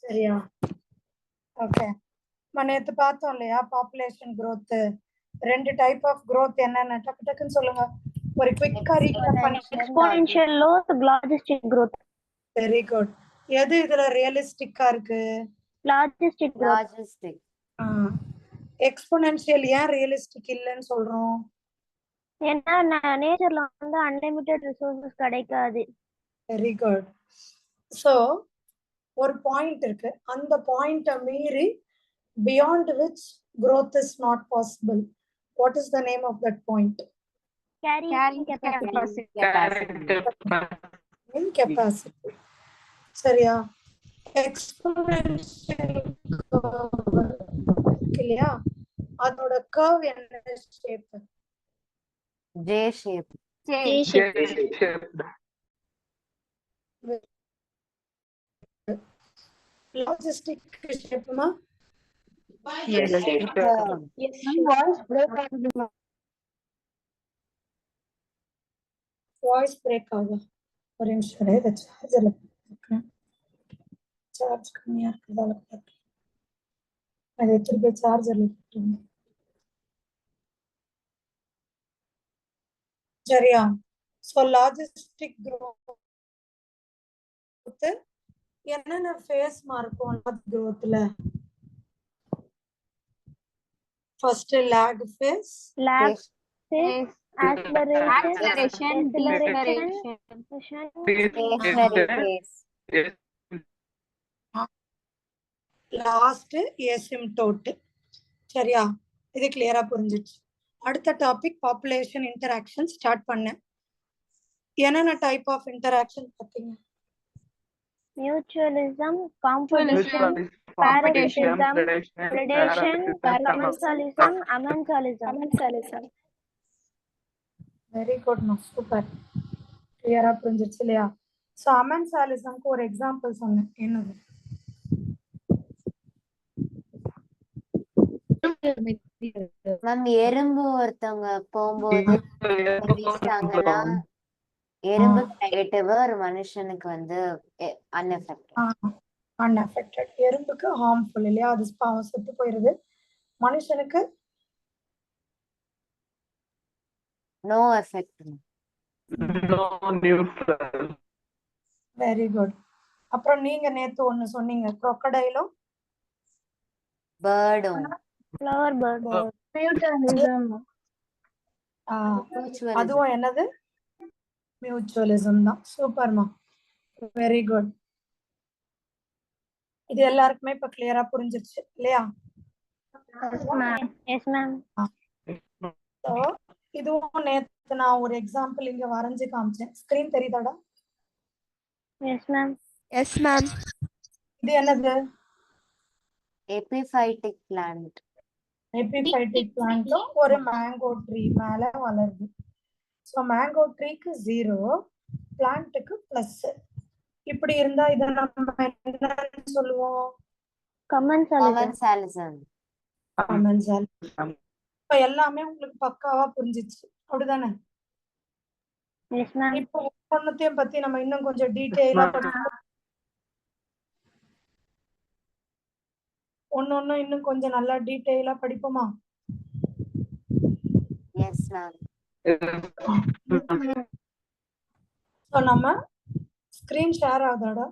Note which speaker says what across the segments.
Speaker 1: சரியா? ஓகே. நேத்து பார்த்தோம் இல்லையா பாப்புலேஷன் growth. ரெண்டு டைப் ஆஃப் growth என்னென்ன டக்கு டக்குன்னு சொல்லுங்க. ஒரு குயிக்கா ரீகேப் பண்ணி.
Speaker 2: exponential growth, logistic growth.
Speaker 1: Very good. எது இதுல ரியலிஸ்டிக்கா இருக்கு?
Speaker 2: Logistic growth.
Speaker 3: Logistic.
Speaker 1: எக்ஸ்போனென்ஷியல் ஏன் ரியலிஸ்டிக் இல்லைன்னு சொல்றோம்?
Speaker 2: ஏன்னா நேச்சர்ல வந்து அன்லிமிட்டெட் ரிசோர்சஸ் கிடைக்காது.
Speaker 1: Very good. ஸோ ஒரு பாயிண்ட் இருக்கு, அந்த பாயிண்ட்டை மீறி beyond which growth is not possible. What is the name of that point?
Speaker 2: Carrying capacity.
Speaker 1: Capacity. சரியா? எக்ஸ்போனென்ஷியல் இல்லையா, அதோட கர்வ் என்ன ஷேப்?
Speaker 3: J shape.
Speaker 1: லாஜிஸ்டிக் ஷேப்மா? வாய்ஸ் பிரேக் ஆகுது. ஒரு நிமிஷம் இதை சார்ஜர்ல போட்டுருக்கேன். சார்ஜ் கம்மியா இருக்கிறதால அதை எடுத்துட்டு போய் சார்ஜர்ல போட்டுருங்க. சரியா? ஸோ லாஜிஸ்டிக் growth என்னென்ன ஃபேஸ் இருக்கும் growthல? First lag phase,
Speaker 2: acceleration, deceleration,
Speaker 3: Stationary phase.
Speaker 1: Last asymptote. சரியா? இது கிளியரா புரிஞ்சிடுச்சு. அடுத்த டாபிக் பாப்புலேஷன் இன்டராக்ஷன் ஸ்டார்ட் பண்ணேன். என்னென்ன டைப் ஆஃப் இன்டராக்ஷன் பார்த்தீங்க?
Speaker 2: mutualism, competition, parasitism, predation, commensalism, amensalism.
Speaker 1: Very good, super. கிளியரா புரிஞ்சிடுச்சு இல்லையா? ஸோ அமென்சாலிசம்க்கு ஒரு எக்ஸாம்பிள் சொன்னேன், என்னது?
Speaker 3: மேம் எறும்பு ஒருத்தவங்க போகும்போது வீசிட்டாங்கன்னா எறும்பு நெகட்டிவ், ஒரு மனுஷனுக்கு வந்து
Speaker 1: அன்அஃபெக்டட். எறும்புக்கு ஹார்ம்ஃபுல் இல்லையா, அது பாவம் செத்து போயிருது. மனுஷனுக்கு
Speaker 3: நோ எஃபெக்ட்.
Speaker 1: Very good. அப்புறம் நீங்க நேத்து ஒண்ணு சொன்னீங்க, crocodile
Speaker 3: பேர்டும்
Speaker 2: flower bird.
Speaker 1: அதுவும் என்னது? மியூச்சுவலிசம் தான். சூப்பர்மா, வெரி குட். இது எல்லாருக்குமே இப்ப கிளியரா புரிஞ்சிருச்சு இல்லையா?
Speaker 2: Yes ma'am.
Speaker 1: So இதுவும் நேத்து நான் ஒரு எக்ஸாம்பிள் இங்க வரைஞ்சு காமிச்சேன். ஸ்கிரீன் தெரியுதாடா?
Speaker 2: Yes ma'am.
Speaker 1: இது என்னது?
Speaker 3: Epiphytic plant.
Speaker 1: எபிஃபைட்டிக் பிளான்ட்டும் ஒரு மேங்கோ ட்ரீ மேல வளருது. ஸோ மேங்கோ ட்ரீக்கு 0, பிளான்ட்டுக்கு பிளஸ். இப்படி இருந்தா இதை நம்ம என்ன சொல்லுவோம்?
Speaker 3: commensalism.
Speaker 1: இப்ப எல்லாமே உங்களுக்கு பக்காவா புரிஞ்சிச்சு அப்படிதானே?
Speaker 2: Yes ma'am.
Speaker 1: இப்போ ஒவ்வொன்னுத்தையும் பத்தி நம்ம இன்னும் கொஞ்சம் டீடைலா படிப்போம். ஒன்னொன்னு இன்னும் கொஞ்சம் நல்லா டீடைலா படிப்போமா?
Speaker 3: Yes ma'am.
Speaker 1: ஸோ நம்ம ஸ்கிரீன் ஷேர் ஆகுதாடா?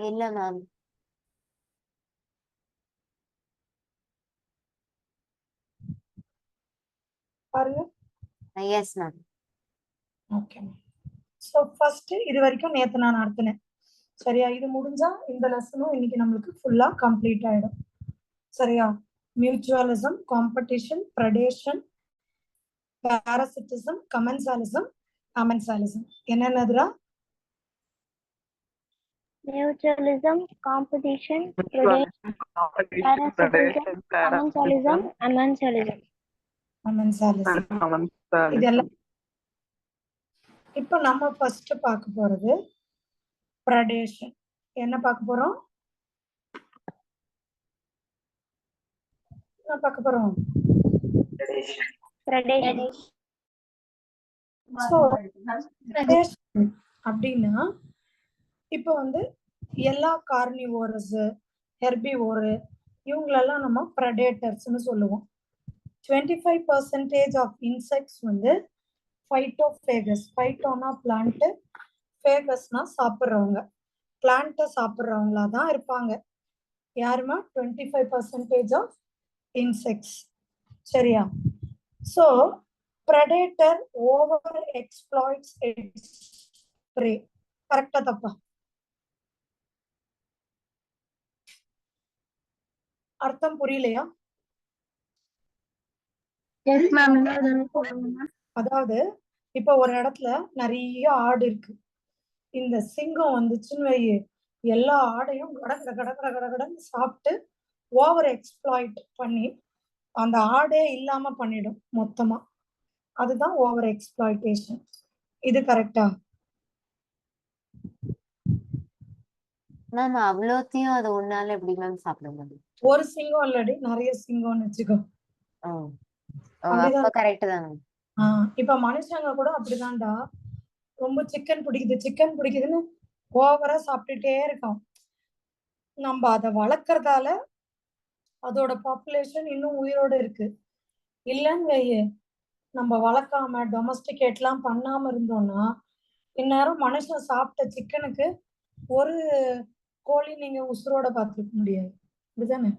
Speaker 3: இல்ல மேம்.
Speaker 1: பாருங்க.
Speaker 3: Yes ma'am.
Speaker 1: Okay. So first இது வரைக்கும் நேத்து நான் நடத்தினேன். சரியா? இது முடிஞ்சா இந்த லெசனும் இன்னைக்கு நம்மளுக்கு ஃபுல்லா கம்ப்ளீட் ஆயிடும். சரியா? Mutualism, competition, predation, parasitism, commensalism, amensalism. என்னென்னதுடா?
Speaker 2: Mutualism, competition, predation, parasitism, commensalism, amensalism.
Speaker 1: இதெல்லாம் இப்போ நம்ம ஃபர்ஸ்ட் பார்க்க போறது predation. என்ன பார்க்க போறோம்? நான் பார்க்க போறோம்.
Speaker 2: predation,
Speaker 1: So, predation அப்படின்னா இப்போ வந்து எல்லா கார்னிவோரஸ், ஹெர்பிவோரு இவங்களெல்லாம் நம்ம ப்ரெடேட்டர்ஸ்னு சொல்லுவோம். 25% ஆஃப் இன்செக்ட்ஸ் வந்து ஃபைட்டோஃபேகஸ். ஃபைட்டோனா பிளான்ட், ஃபேகஸ்னா சாப்பிட்றவங்க. பிளான்ட்டை சாப்பிட்றவங்களா தான் இருப்பாங்க. யாருமா 25% ஆஃப் இன்செக்ட்ஸ். சரியா? So predator over exploits it's pray. கரெக்டா தப்பா? அர்த்தம் புரியலையா? அதாவது இப்ப ஒரு இடத்துல நிறைய ஆடு இருக்கு. இந்த சிங்கம் வந்துச்சுன்னு வை, எல்லா ஆடையும் கடன்னு சாப்பிட்டு ஓவர் எக்ஸ்ப்ளாய்ட் பண்ணி அந்த ஆடே இல்லாம பண்ணிடும் மொத்தமா. அதுதான் ஓவர் எக்ஸ்ப்ளாய்டேஷன். இது கரெக்டா?
Speaker 3: மேம் அவ்வளோத்தையும் அது ஒன்னால எப்படி மேம் சாப்பிட முடியும்?
Speaker 1: ஒரு சிங்கம் இல்லடி, நிறைய சிங்கம்னு வச்சுக்கோ.
Speaker 3: ஓ
Speaker 1: அப்படிதான்.
Speaker 3: அப்ப கரெக்ட் தான் மேம்.
Speaker 1: இப்ப மனுஷங்க கூட அப்படிதான்டா. ரொம்ப சிக்கன் பிடிக்குதுன்னு ஓவரா சாப்பிட்டுட்டே இருக்கோம். நம்ம அதை வளர்க்கறதால அதோட பாப்புலேஷன் இன்னும் உயிரோட இருக்கு. இல்லைன்னு வையே, நம்ம வளர்க்காம டொமஸ்டிகேட்லாம் பண்ணாம இருந்தோம்னா இந்நேரம் மனுஷன் சாப்பிட்ட சிக்கனுக்கு ஒரு கோழி நீங்க உசுரோட பார்த்துக்க முடியாது. அப்படிதானே?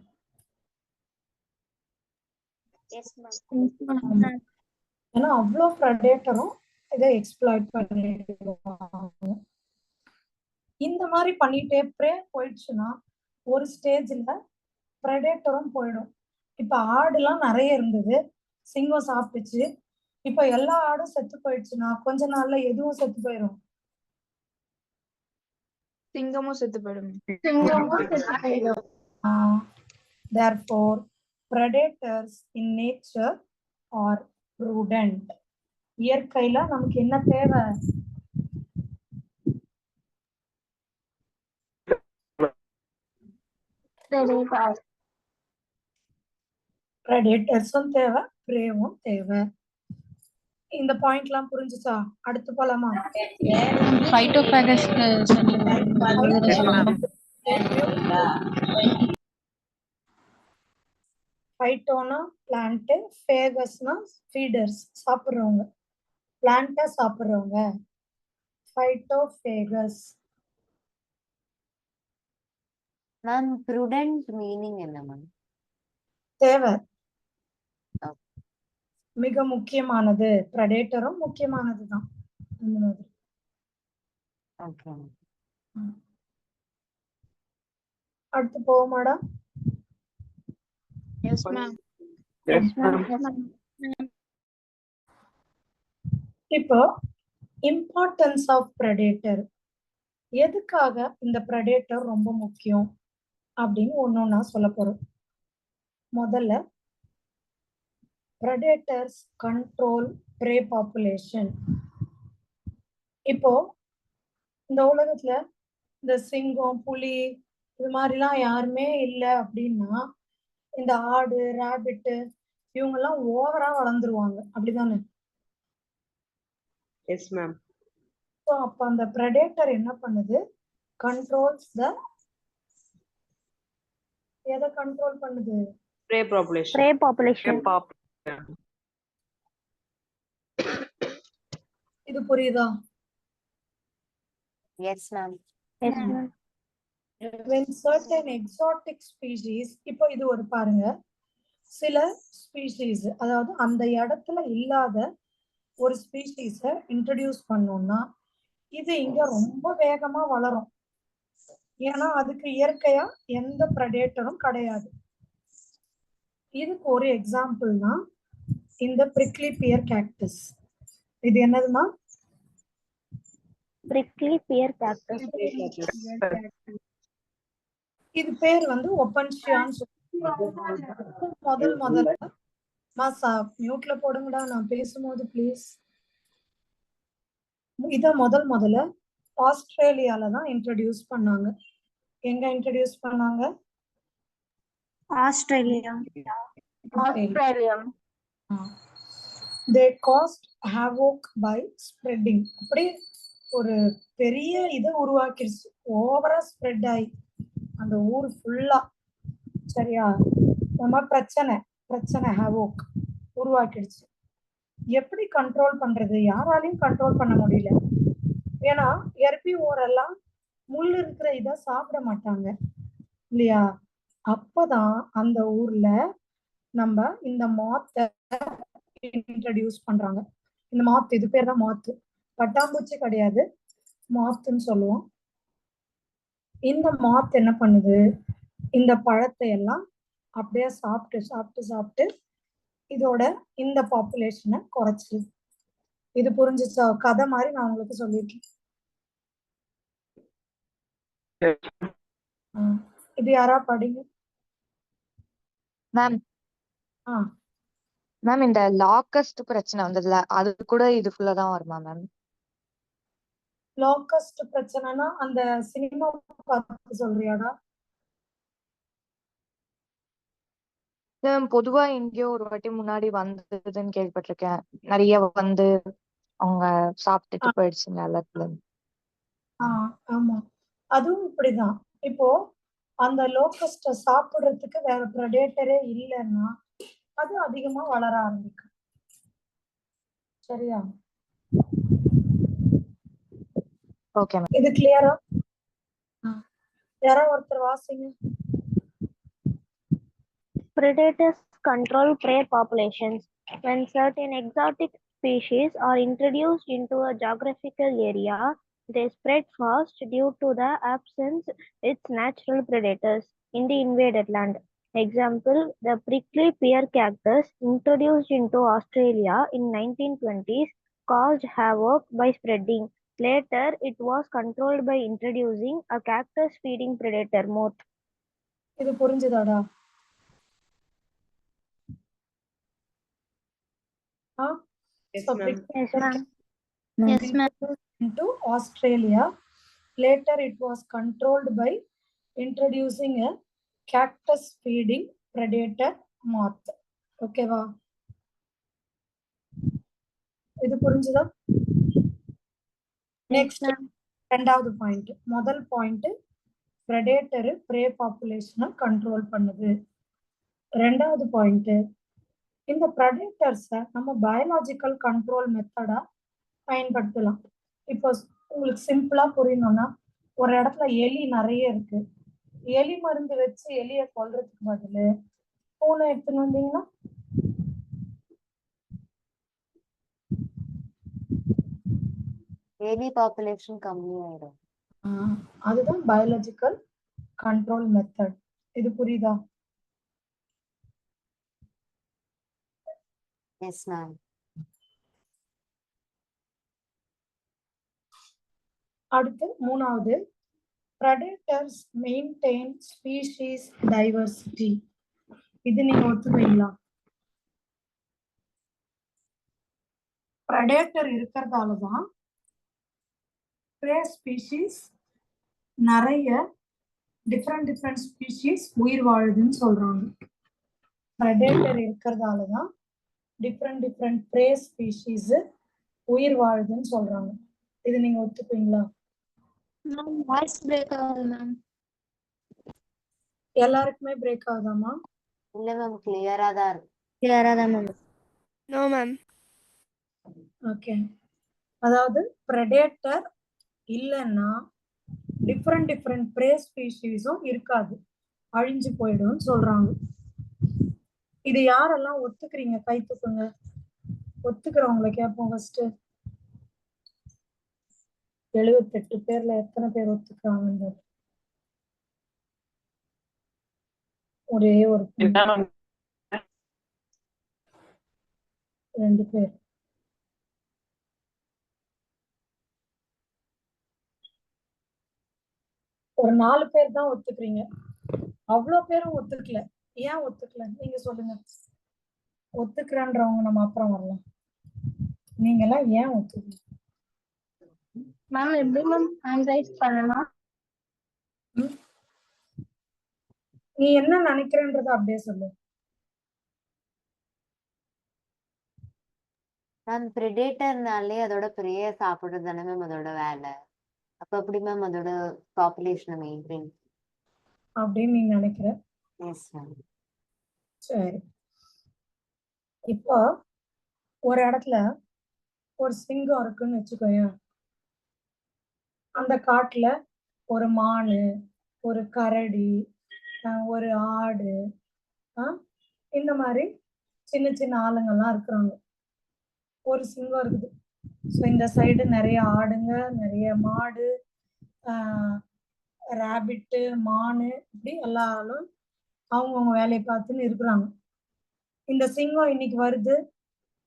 Speaker 1: ஏன்னா அவ்வளோ ப்ரெடேட்டரும் இதை எக்ஸ்ப்ளாய்ட் பண்ணிடுவாங்க. இந்த மாதிரி பண்ணிட்டே ப்ரே போயிடுச்சுன்னா ஒரு ஸ்டேஜ்ல ப்ரெடேட்டரும் போயிடும். இப்ப ஆடுலாம் நிறைய இருந்தது, சிங்கம் சாப்பிட்டுச்சு. இப்ப எல்லா ஆடும் செத்து போயிடுச்சுன்னா கொஞ்ச நாள்ல எதுவும் செத்து போயிடும்.
Speaker 4: சிங்கமும் செத்து போயிடும்.
Speaker 1: Therefore, predators in nature are prudent. இயற்கையில நமக்கு என்ன தேவை? predators-உம் தேவை, prey-வும் தேவை. இந்த பாயிண்ட் எல்லாம் புரிஞ்சுச்சா? அடுத்து போலாமா? ஃபைட்டோனா பிளான்ட், ஃபேகஸ்னா ஃபீடர்ஸ் சாப்பிடுறவங்க, பிளான்ட்டை சாப்பிடுறவங்க. ஃபைட்டோஃபேகஸ்.
Speaker 3: மேம் ப்ரூடென்ட் மீனிங் என்ன மேம்?
Speaker 1: தேவை, மிக முக்கியமானது. ப்ரெடேட்டரும் முக்கியமானதுதான். அந்த மாதிரி.
Speaker 3: ஓகே.
Speaker 1: அடுத்து போவோமாடா? இப்போ இம்பார்ட்டன்ஸ் ஆஃப் ப்ரெடேட்டர். எதுக்காக இந்த ப்ரெடேட்டர் ரொம்ப முக்கியம் அப்படின்னு ஒன்னொன்னா சொல்ல போறோம். முதல்ல predators control prey population. இப்போ இந்த உலகத்துல இந்த சிங்கம், புலி இது மாதிரிலாம் யாருமே இல்லை அப்படின்னா இந்த ஆடு, ராபிட் இவங்கெல்லாம் ஓவரா வளர்ந்துருவாங்க. அப்படிதானே?
Speaker 4: S ma'am.
Speaker 1: ஸோ அப்ப அந்த predator என்ன பண்ணுது? கண்ட்ரோல்ஸ் த, எதை கண்ட்ரோல் பண்ணுது?
Speaker 4: prey population.
Speaker 2: prey population.
Speaker 1: இது புரியுதா?
Speaker 3: Yes ma'am.
Speaker 2: Yes, ma'am.
Speaker 1: when certain exotic species, இப்போ இது ஒரு பாருங்க, சில ஸ்பீஷீஸ், அதாவது அந்த இடத்துல இல்லாத ஒரு ஸ்பீஷீஸை இன்ட்ரடியூஸ் பண்ணோம்னா இது இங்க ரொம்ப வேகமா வளரும். ஏன்னா அதுக்கு இயற்கையா எந்த ப்ரெடேட்டரும் கிடையாது. இதுக்கு ஒரு எக்ஸாம்பிள்னா இந்த prickly pear cactus. இது என்னதுமா?
Speaker 2: prickly pear cactus.
Speaker 1: இது பேர் வந்து ஒப்பன்ஷியான்னு முதல்ல மாசா மியூட்ல போடுங்கடா நான் பேசும்போது ப்ளீஸ். இத முதல்ல ஆஸ்திரேலியால தான் இன்ட்ரடியூஸ் பண்ணாங்க. எங்க இன்ட்ரடியூஸ் பண்ணாங்க?
Speaker 2: Australia. Australium.
Speaker 1: They caused havoc by spreading. அப்படி ஒரு பெரிய இதை உருவாக்கிடுச்சு, ஓவரா ஸ்ப்ரெட் ஆகி அந்த ஊர் ஃபுல்லா. சரியா, நம்ம பிரச்சனை ஹேவோக் உருவாக்கிடுச்சு. எப்படி கண்ட்ரோல் பண்றது? யாராலையும் கண்ட்ரோல் பண்ண முடியல. ஏன்னா ஹெர்பிவோர் எல்லாம் முள் இருக்கிற இதை சாப்பிட மாட்டாங்க இல்லையா? அப்பதான் அந்த ஊர்ல நம்ம இந்த மாத்தை இன்ட்ரடியூஸ் பண்றாங்க. இந்த மாத்து, இது பேர் தான் மாத்து, பட்டாம்பூச்சி கிடையாது, மாத்துன்னு சொல்லுவோம். இந்த மாத்து என்ன பண்ணுது, இந்த பழத்தை எல்லாம் அப்படியே சாப்பிட்டு சாப்பிட்டு சாப்பிட்டு இதோட இந்த பாப்புலேஷனை குறைச்சிருது. இது புரிஞ்சுச்சா? கதை மாதிரி நான் உங்களுக்கு சொல்லியிருக்கேன். இது யாரா படிங்க.
Speaker 5: மேம்
Speaker 1: ஆ
Speaker 5: மேம் இந்த லாக்கஸ்ட் பிரச்சனை வந்ததுல அது கூட இதுக்குள்ள தான் வருமா மேம்?
Speaker 1: லோக்கஸ்ட் பிரச்சனைனா அந்த சினிமா பார்த்து சொல்றியாடா?
Speaker 5: மேம் பொதுவா எங்கேயோ ஒரு வாட்டி முன்னாடி வந்ததுன்னு கேள்விப்பட்டிருக்கேன். நிறைய வந்து அவங்க சாப்பிட்டுட்டு போயிடுச்சுங்க எல்லாத்துல.
Speaker 1: ஆமா, அதுவும் இப்படிதான். இப்போ அந்த லோக்கஸ்ட சாப்பிடுறதுக்கு வேற ப்ரெடேட்டரே இல்லைன்னா அது அதிகமா வளர ஆரம்பிக்கும். சரியா?
Speaker 5: Okay ma'am.
Speaker 1: இது கிளியரா? யாரோ ஒருத்தர் வாசிங்க.
Speaker 2: Predators control prey populations. When certain exotic species are introduced into a geographical area, they spread fast due to the absence its natural predators in the invaded land. Example, the prickly pear cactus introduced into Australia in 1920s caused havoc by spreading. Later, it was controlled by introducing a cactus-feeding predator moth.
Speaker 1: இது புரிஞ்சுதாடா?
Speaker 4: Yes, ma'am.
Speaker 2: Yes, ma'am.
Speaker 3: Yes, ma'am.
Speaker 1: Into Australia. Later, it was controlled by introducing a cactus-feeding predator moth. ஓகேவா? இது புரிஞ்சுதா? Next ரெண்டாவது point. முதல் point predator prey பாப்புலேஷனை control பண்ணுது. ரெண்டாவது point, இந்த predators-அ நம்ம பயாலஜிக்கல் கண்ட்ரோல் மெத்தடா பயன்படுத்தலாம். இப்போ உங்களுக்கு சிம்பிளா புரியணும்னா, ஒரு இடத்துல எலி நிறைய இருக்கு, எலி மருந்து வச்சு எலியை கொல்றதுக்கு பதிலு பூனை எடுத்துன்னு வந்தீங்கன்னா
Speaker 3: எலி பாப்புலேஷன் கம்மியாயிடும்.
Speaker 1: அதுதான் பயாலஜிக்கல் கண்ட்ரோல் மெத்தட். இது புரியுதா?
Speaker 3: S ma'am.
Speaker 1: அடுத்து மூணாவது, predators maintain species diversity. இது நீங்க ஒத்துக்குவீங்களா? predator இருக்கிறதால தான் prey species நிறைய டிஃப்ரெண்ட் ஸ்பீஷீஸ் உயிர் வாழுதுன்னு சொல்றாங்க. predator இருக்கிறதால தான் டிஃப்ரெண்ட் prey ஸ்பீஷீஸ் உயிர் வாழுதுன்னு சொல்றாங்க. இது நீங்க ஒத்துக்குவீங்களா?
Speaker 2: வாய்ஸ் பிரேக் ஆகுது மேம்.
Speaker 1: எல்லாருக்குமே பிரேக் ஆகுதாமா?
Speaker 3: இல்ல மேம், கிளியரா தான் இருக்கு.
Speaker 2: கிளியரா தான் மேம்.
Speaker 4: No, ma'am.
Speaker 1: ஓகே, அதாவது predator இல்லைன்னா டிஃப்ரெண்ட் prey ஸ்பீஷீஸும் இருக்காது, அழிஞ்சு போயிடும் சொல்றாங்க. இது யாரெல்லாம் ஒத்துக்கிறீங்க? கை தூக்குங்க. ஒத்துக்கிறவங்களை கேட்போம் ஃபர்ஸ்ட். 78 பேர்ல எத்தனை பேர் ஒத்துக்கிறாங்க? ஒரே ஒரு 2 பேர். ஒரு 4 பேர் தான் ஒத்துக்கிறீங்க. அவ்வளோ பேரும் ஒத்துக்கல. ஏன் ஒத்துக்கல நீங்க சொல்லுங்க. ஒத்துக்கிறன்றவங்க நம்ம அப்புறம் வரலாம். நீங்க எல்லாம் ஏன் ஒத்துக்கல?
Speaker 2: மேம் எப்படி மேம் ஹேண்ட் ரைஸ் பண்ணலாம்?
Speaker 1: நீ என்ன நினைக்கிறன்றத அப்படியே சொல்லு.
Speaker 3: மேம் பிரெடேட்டர்னாலே அதோட prey சாப்பிடுறது தானே மேம் அதோட வேலை. அப்ப எப்படி மேம் அதோட பாப்புலேஷனை மெயின்டைன்?
Speaker 1: அப்படின்னு நீ நினைக்கிற?
Speaker 3: Yes ma'am.
Speaker 1: சரி, இப்போ ஒரு இடத்துல ஒரு சிங்கம் இருக்குன்னு வச்சுக்கோயேன். அந்த காட்டுல ஒரு மானு, ஒரு கரடி, ஒரு ஆடு, இந்த மாதிரி சின்ன சின்ன ஆளுங்கெல்லாம் இருக்கிறாங்க. ஒரு சிங்கம் இருக்குது. ஸோ இந்த சைடு நிறைய ஆடுங்க, நிறைய மாடு, ரேபிட்டு, மானு, இப்படி எல்லா ஆளும் அவங்கவுங்க வேலையை பார்த்துன்னு இருக்கிறாங்க. இந்த சிங்கம் இன்னைக்கு வருது,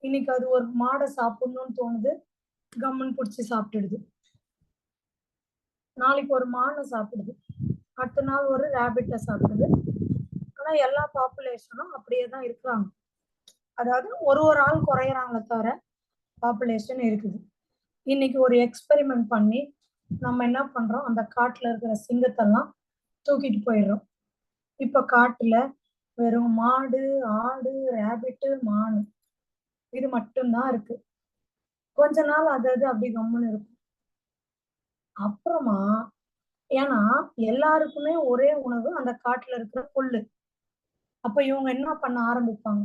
Speaker 1: இன்னைக்கு அது ஒரு மாடை சாப்பிடணும்னு தோணுது, கம்முன்னு பிடிச்சி சாப்பிட்டுடுது. நாளைக்கு ஒரு மானை சாப்பிடுது, அடுத்த நாள் ஒரு ரேபிட்டை சாப்பிடுது. ஆனா எல்லா பாப்புலேஷனும் அப்படியே தான் இருக்கிறாங்க. அதாவது ஒரு ஒரு ஆள் குறையறாங்களே தவிர பாப்புலேஷன் இருக்குது. இன்னைக்கு ஒரு எக்ஸ்பெரிமெண்ட் பண்ணி நம்ம என்ன பண்றோம், அந்த காட்டுல இருக்கிற சிங்கத்தெல்லாம் தூக்கிட்டு போயிடுறோம். இப்ப காட்டுல வெறும் மாடு, ஆடு, ரேபிட்டு, மானு இது மட்டும்தான் இருக்கு. கொஞ்ச நாள் அது அப்படி கம்முன்னு இருக்கும். அப்புறமா ஏன்னா எல்லாருக்குமே ஒரே உணவு அந்த காட்டுல இருக்கிற புல்லு. அப்ப இவங்க என்ன பண்ண ஆரம்பிப்பாங்க,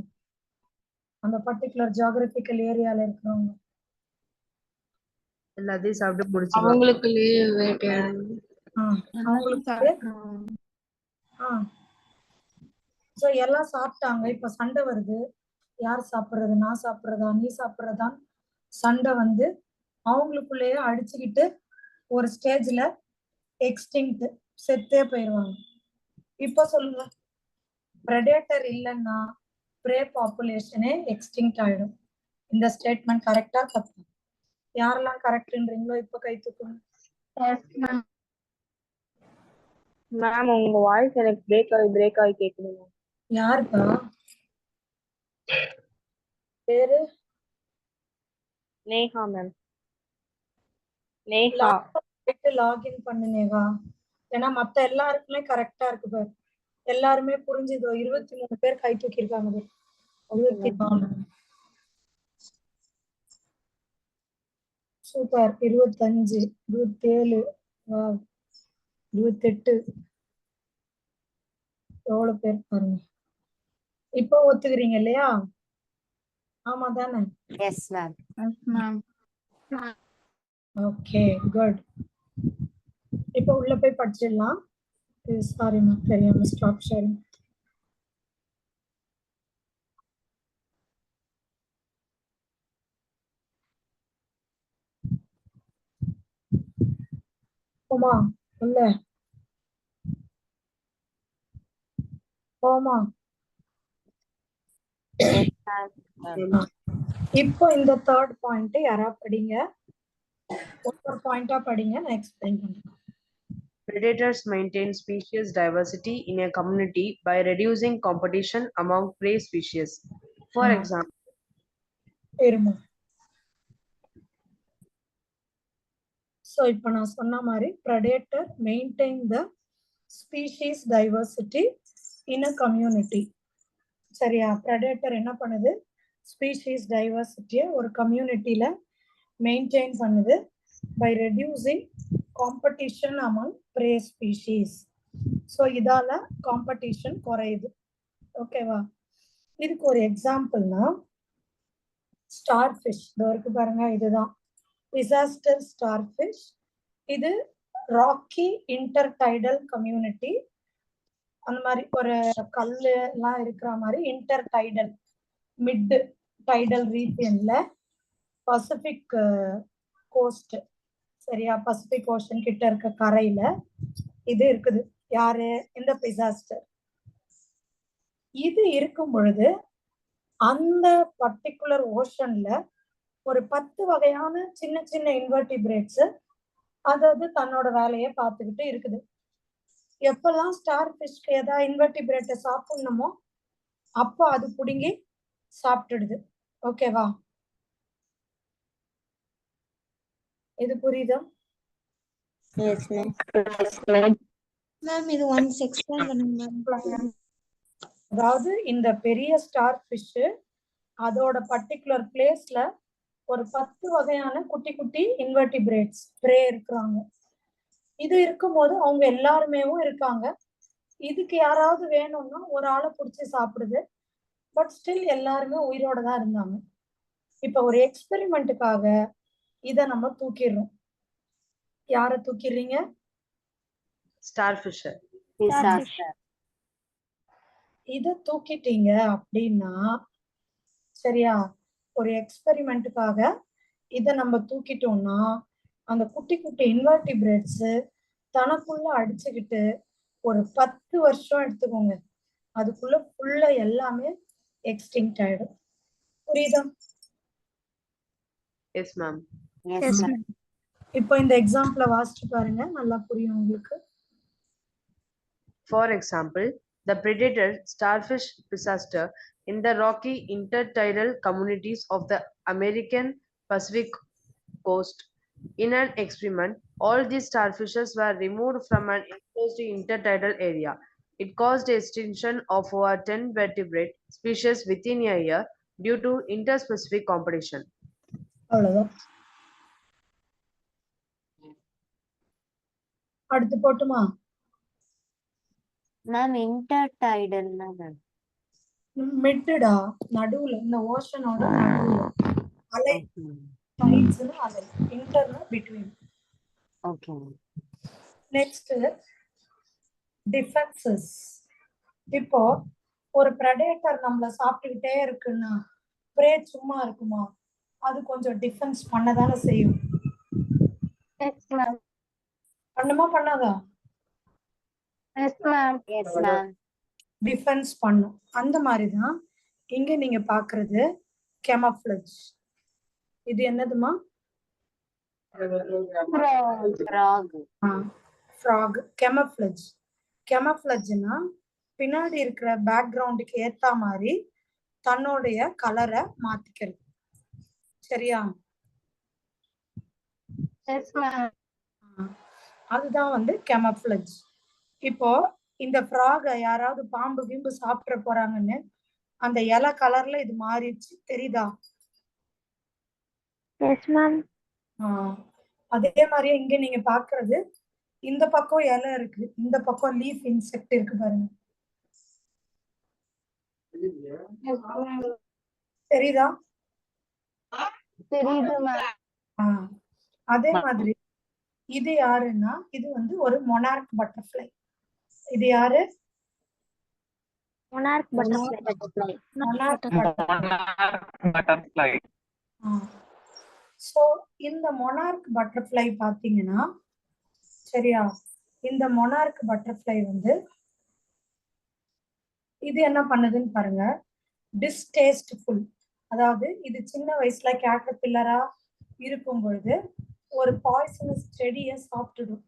Speaker 1: அந்த பர்டிகுலர் ஜியோகிராபிக்கல் ஏரியால இருக்கிறவங்க
Speaker 6: எல்லாத்தையும் சாப்பிட்டு முடிச்சிருவாங்க.
Speaker 4: அவங்களுக்குள்ளேயே வேட்டையாடு.
Speaker 1: அவங்களுக்கு ஸோ எல்லாம் சாப்பிட்டாங்க. இப்ப சண்டை வருது, யார் சாப்பிட்றது, நான் சாப்பிட்றதா நீ சாப்பிட்றதா சண்டை வந்து அவங்களுக்குள்ளேயே அடிச்சுக்கிட்டு ஒரு ஸ்டேஜ்ல எக்ஸ்டிங்க்ட் செத்தே போயிடுவாங்க. இப்போ சொல்லுங்க, பிரெடேட்டர் இல்லைன்னா ப்ரே பாப்புலேஷனே எக்ஸ்டிங்க்ட் ஆயிடும். இந்த ஸ்டேட்மெண்ட் கரெக்டா தப்பு? யாரெல்லாம் கரெக்ட்ன்றீங்களோ இப்ப கை தூக்குங்க.
Speaker 7: மேம் உங்க வாய்ஸ் எனக்கு பிரேக் ஆகி கேக்குது மேம்.
Speaker 1: யாருக்கா பேரு?
Speaker 7: நேஹா மேம். நேஹா.
Speaker 1: லாகின் பண்ணுனேவா? ஏன்னா மத்த எல்லாருக்குமே கரெக்டா இருக்கு பாரு, எல்லாருமே புரிஞ்சுதோ. 23 பேர் கை தூக்கி இருக்காங்க பாரு. 24 சூப்பர். 25, 27, 28 எவ்வளவு பேர் பாருங்க. இப்போ ஒத்துக்கிறீங்க இல்லையா? ஆமா தானே?
Speaker 3: S ma'am.
Speaker 1: Okay good. இப்போ உள்ள போய் படிச்சிடலாம். சாரி மேம், தெரியாம ஸ்டாப் ஷேரிங். போமா உள்ள போமா. இப்போ இந்த தேர்ட் பாயிண்ட் யாரா படிங்க, ஒவ்வொரு பாயிண்டா படிங்க, நான் எக்ஸ்பிளைன் பண்றேன்.
Speaker 6: Predators maintain species diversity in a community by reducing competition among prey species. For example,
Speaker 1: so இப்போ நான் சொன்ன மாதிரி predator maintain the species diversity in a community. சரியா? predator என்ன பண்ணுது, species diversity ஒரு கம்யூனிட்டில மெயின்டைன் பண்ணுது by reducing competition among prey species. So இதால காம்படிஷன் குறையுது. ஓகேவா? இதுக்கு ஒரு எக்ஸாம்பிள்னா ஸ்டார் ஃபிஷ் இருக்கு பாருங்க, இதுதான் டிசாஸ்டர் ஸ்டார் ஃபிஷ். இது ராக்கி இன்டர்டைடல் கம்யூனிட்டி. அந்த மாதிரி ஒரு கல்லு எல்லாம் இருக்கிற மாதிரி இன்டர்டைடல் மிட் டைடல் ரீஜியன்ல பசிபிக் கோஸ்ட், சரியா, பசிபிக் ஓஷன் கிட்ட இருக்க கரையில இது இருக்குது. யாரு? இந்த டிசாஸ்டர். இது இருக்கும் பொழுது அந்த பர்டிகுலர் ஓஷன்ல ஒரு 10 வகையான சின்ன சின்ன இன்வெர்டிபிரேட்ஸ் அதாவது தன்னோட வேலையை பார்த்துக்கிட்டு இருக்குது. எப்பெல்லாம் ஸ்டார் ஃபிஷ்க்கு ஏதாவது இன்வெர்டிபிரேட்டை சாப்பிடணுமோ அப்போ அது புடுங்கி சாப்பிட்டுடுது. ஓகேவா? இது புரியுதா?
Speaker 8: மேம் இது ஒன்ஸ் எக்ஸ்பிளைன் பண்ணுங்க மேம்.
Speaker 1: அதாவது இந்த பெரிய ஸ்டார் ஃபிஷ் அதோட பர்டிகுலர் பிளேஸ்ல ஒரு 10 வகையான குட்டி குட்டி இன்வெர்டிபிரேட்ஸ் ப்ரே இருக்கிறாங்க. இது இருக்கும்போது அவங்க எல்லாருமேவும் இருக்காங்க. இதுக்கு யாராவது வேணும்னா ஒரு ஆளை பிடிச்சி சாப்பிடுது. பட் ஸ்டில் எல்லாருமே உயிரோட தான் இருந்தாங்க. இப்ப ஒரு எக்ஸ்பெரிமெண்ட்டுக்காக இத நம்ம தூக்கிடுறோம். யார தூக்கிடுறீங்க?
Speaker 6: Starfisher.
Speaker 3: Disaster.
Speaker 1: இத தூக்கிட்டீங்க அப்படின்னா சரியா, ஒரு எக்ஸ்பெரிமெண்ட்டுக்காக இத நம்ம தூக்கிட்டோம்னா அந்த குட்டி குட்டி இன்வெர்டிபிரேட்ஸ் தனக்குள்ள அடிச்சுக்கிட்டு ஒரு 10 வருஷம் எடுத்துக்கோங்க, அதுக்குள்ள ஃபுல்லா எல்லாமே எக்ஸ்டிங்க்ட் ஆயிடும். புரியுதா?
Speaker 6: Yes, ma'am.
Speaker 3: Yes, ma'am.
Speaker 1: இப்போ இந்த எக்ஸாம்பிள வாசிச்சு பாருங்க, நல்லா புரியும் உங்களுக்கு.
Speaker 6: For example, the predator starfish disaster in the rocky intertidal communities of the American Pacific coast. In an experiment, all these starfishes were removed from an enclosed intertidal area. It caused extinction of over 10 vertebrate species within a year due to interspecific competition.
Speaker 1: அவ்வளவுதான். அடுத்து போட்டுமா?
Speaker 3: Ma'am, intertidal ma'am.
Speaker 1: மிட்டடா, நடுவுல, இந்த ஓஷனோட நடுவுல அலை.
Speaker 3: Okay.
Speaker 1: டைட்ஸ்னா அலை, இன்டர்னா between.
Speaker 3: Okay.
Speaker 1: Next defences. இப்போ ஒரு பிரெடேட்டர் நம்மள சாப்பிட்டுக்கிட்டே இருக்குன்னா பிரே சும்மா இருக்குமா? அது கொஞ்சம் டிஃபென்ஸ் பண்ணதானே செய்யும். பண்ணுமா பண்ணாதா?
Speaker 3: Yes, ma'am.
Speaker 1: டிஃபென்ஸ் பண்ணும். அந்த மாதிரிதான் இங்க நீங்க பாக்குறது கெமஃப்ளஜ். இது என்னதுமா?
Speaker 3: Frog.
Speaker 1: ஃப்ராக். கெமஃப்ளஜ். கெமஃப்ளஜ்னா பின்னாடி இருக்கிற பேக்ரவுண்டுக்கு ஏத்த மாதிரி தன்னுடைய கலரை மாத்திக்கிறது. சரியா? அதுதான் வந்து கெமஃப்ளஜ். இப்போ இந்த ஃப்ராக யாராவது பாம்பு கிம்பு சாப்பிட போறாங்கன்னு அந்த இலை கலர்ல இது மாறிடுச்சு, தெரியுதா?
Speaker 2: Yes ma'am.
Speaker 1: அதே மாதிரியே இங்க நீங்க பாக்குறது, இந்த பக்கம் இலை இருக்கு, இந்த பக்கம் லீஃப் இன்செக்ட் இருக்கு பாருங்க. தெரியுதா?
Speaker 2: தெரியுது மேம்.
Speaker 1: அதே மாதிரி இது யாருன்னா, இது வந்து ஒரு மொனார்க் பட்டர்ஃப்ளை. இது யாரு?
Speaker 2: Monarch butterfly.
Speaker 1: சோ இந்த மொனார்க் பட்டர்ஃப்ளை பாத்தீங்கன்னா சரியா, இந்த மொனார்க் பட்டர்ஃப்ளை வந்து இது என்ன பண்ணுதுன்னு பாருங்க. டிஸ்டேஸ்ட்ஃபுல், அதாவது இது சின்ன வயசுல கேட்டர்பில்லரா இருக்கும் பொழுது ஒரு பாய்சனஸ் செடியை சாப்பிட்டுடும்.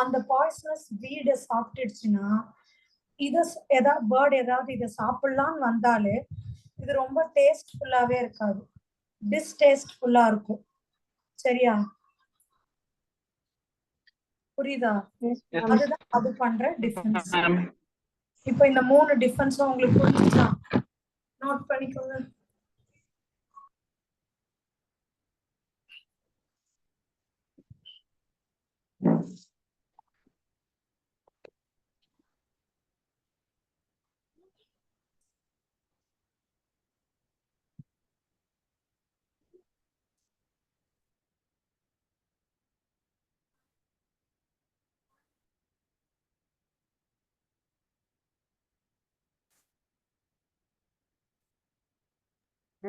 Speaker 1: அந்த பாய்சனஸ் வீடை சாப்பிட்டுடுச்சுன்னா இதை ஏதாவது பேர்ட் ஏதாவது இதை சாப்பிடலான்னு வந்தாலே இது ரொம்ப டேஸ்ட்ஃபுல்லாவே இருக்காது, டிஸ்டேஸ்ட்ஃபுல்லா இருக்கும். சரியா? புரியுதா? அதுதான் அது பண்ற டிஃபரன்ஸ். இப்ப இந்த 3 டிஃபரன்ஸும் உங்களுக்கு புரிஞ்சுச்சா? நோட் பண்ணிக்கோங்க.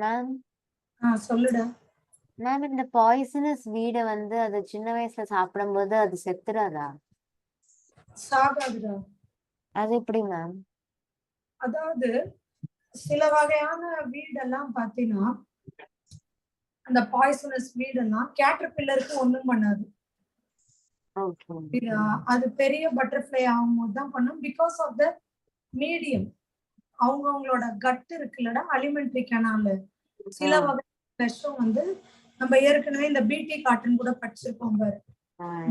Speaker 3: மேம்,
Speaker 1: சொல்லுடா.
Speaker 3: மேம் இந்த பாய்சனஸ் வீட வந்து அது சின்ன வயசுல சாப்பிடும்போது அது செத்துறாதா?
Speaker 1: சாகாதுடா.
Speaker 3: அது எப்படி மேம்?
Speaker 1: அதாவது சில வகையான வீடெல்லாம் பாத்தீங்கன்னா அந்த பாய்சனஸ் வீடெல்லாம் கேட்டர்பில்லருக்கு ஒண்ணும் பண்ணாது. அது பெரிய பட்டர்ஃப்ளை ஆகும்போது தான் பண்ணும். பிகாஸ் ஆஃப் த மீடியம், அவங்களோட கட் இருக்குல்லடா, அலிமெண்ட்ரி கெனால்ல சில வகை விஷம் வந்து நம்ம ஏற்கனவே இந்த பிடி காட்டன் கூட படிச்சிருக்கோம் பாரு.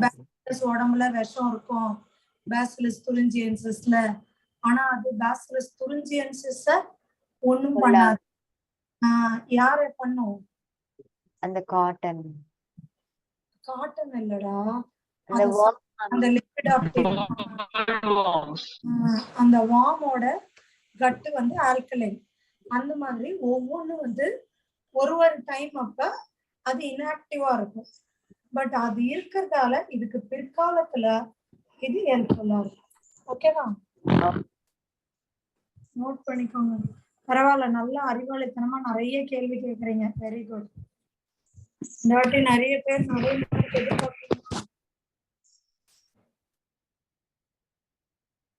Speaker 1: பேசிலஸ் உடம்புல விஷம் இருக்கும், பேசிலஸ் துரிஞ்சியன்சிஸ்ல. ஆனா அது பேசிலஸ் துரிஞ்சியன்சிஸ ஒண்ணும் பண்ணாது. யார பண்ணும்?
Speaker 3: அந்த காட்டன்
Speaker 1: காட்டன் இல்லடா,
Speaker 3: அந்த
Speaker 1: அது
Speaker 3: warm
Speaker 1: அந்த லிக்விட் ஆப்டிக் அந்த வார்மோட கட்டு வந்து ஆல்கலைன். அந்த மாதிரி ஒவ்வொன்றும் வந்து ஒரு டைம் அப்ப அது இன்ஆக்டிவா இருக்கும். பட் அது இருக்கிறதால இதுக்கு பிற்காலத்துல இது ஹெல்ப்ஃபுல்லா இருக்கும். ஓகேவா? நோட் பண்ணிக்கோங்க. பரவாயில்ல, நல்ல அறிவாளித்தனமா நிறைய கேள்வி கேட்கறீங்க. Very good. இந்த வாட்டி நிறைய பேர் நிறைய mark எதிர்பார்க்கறீங்க.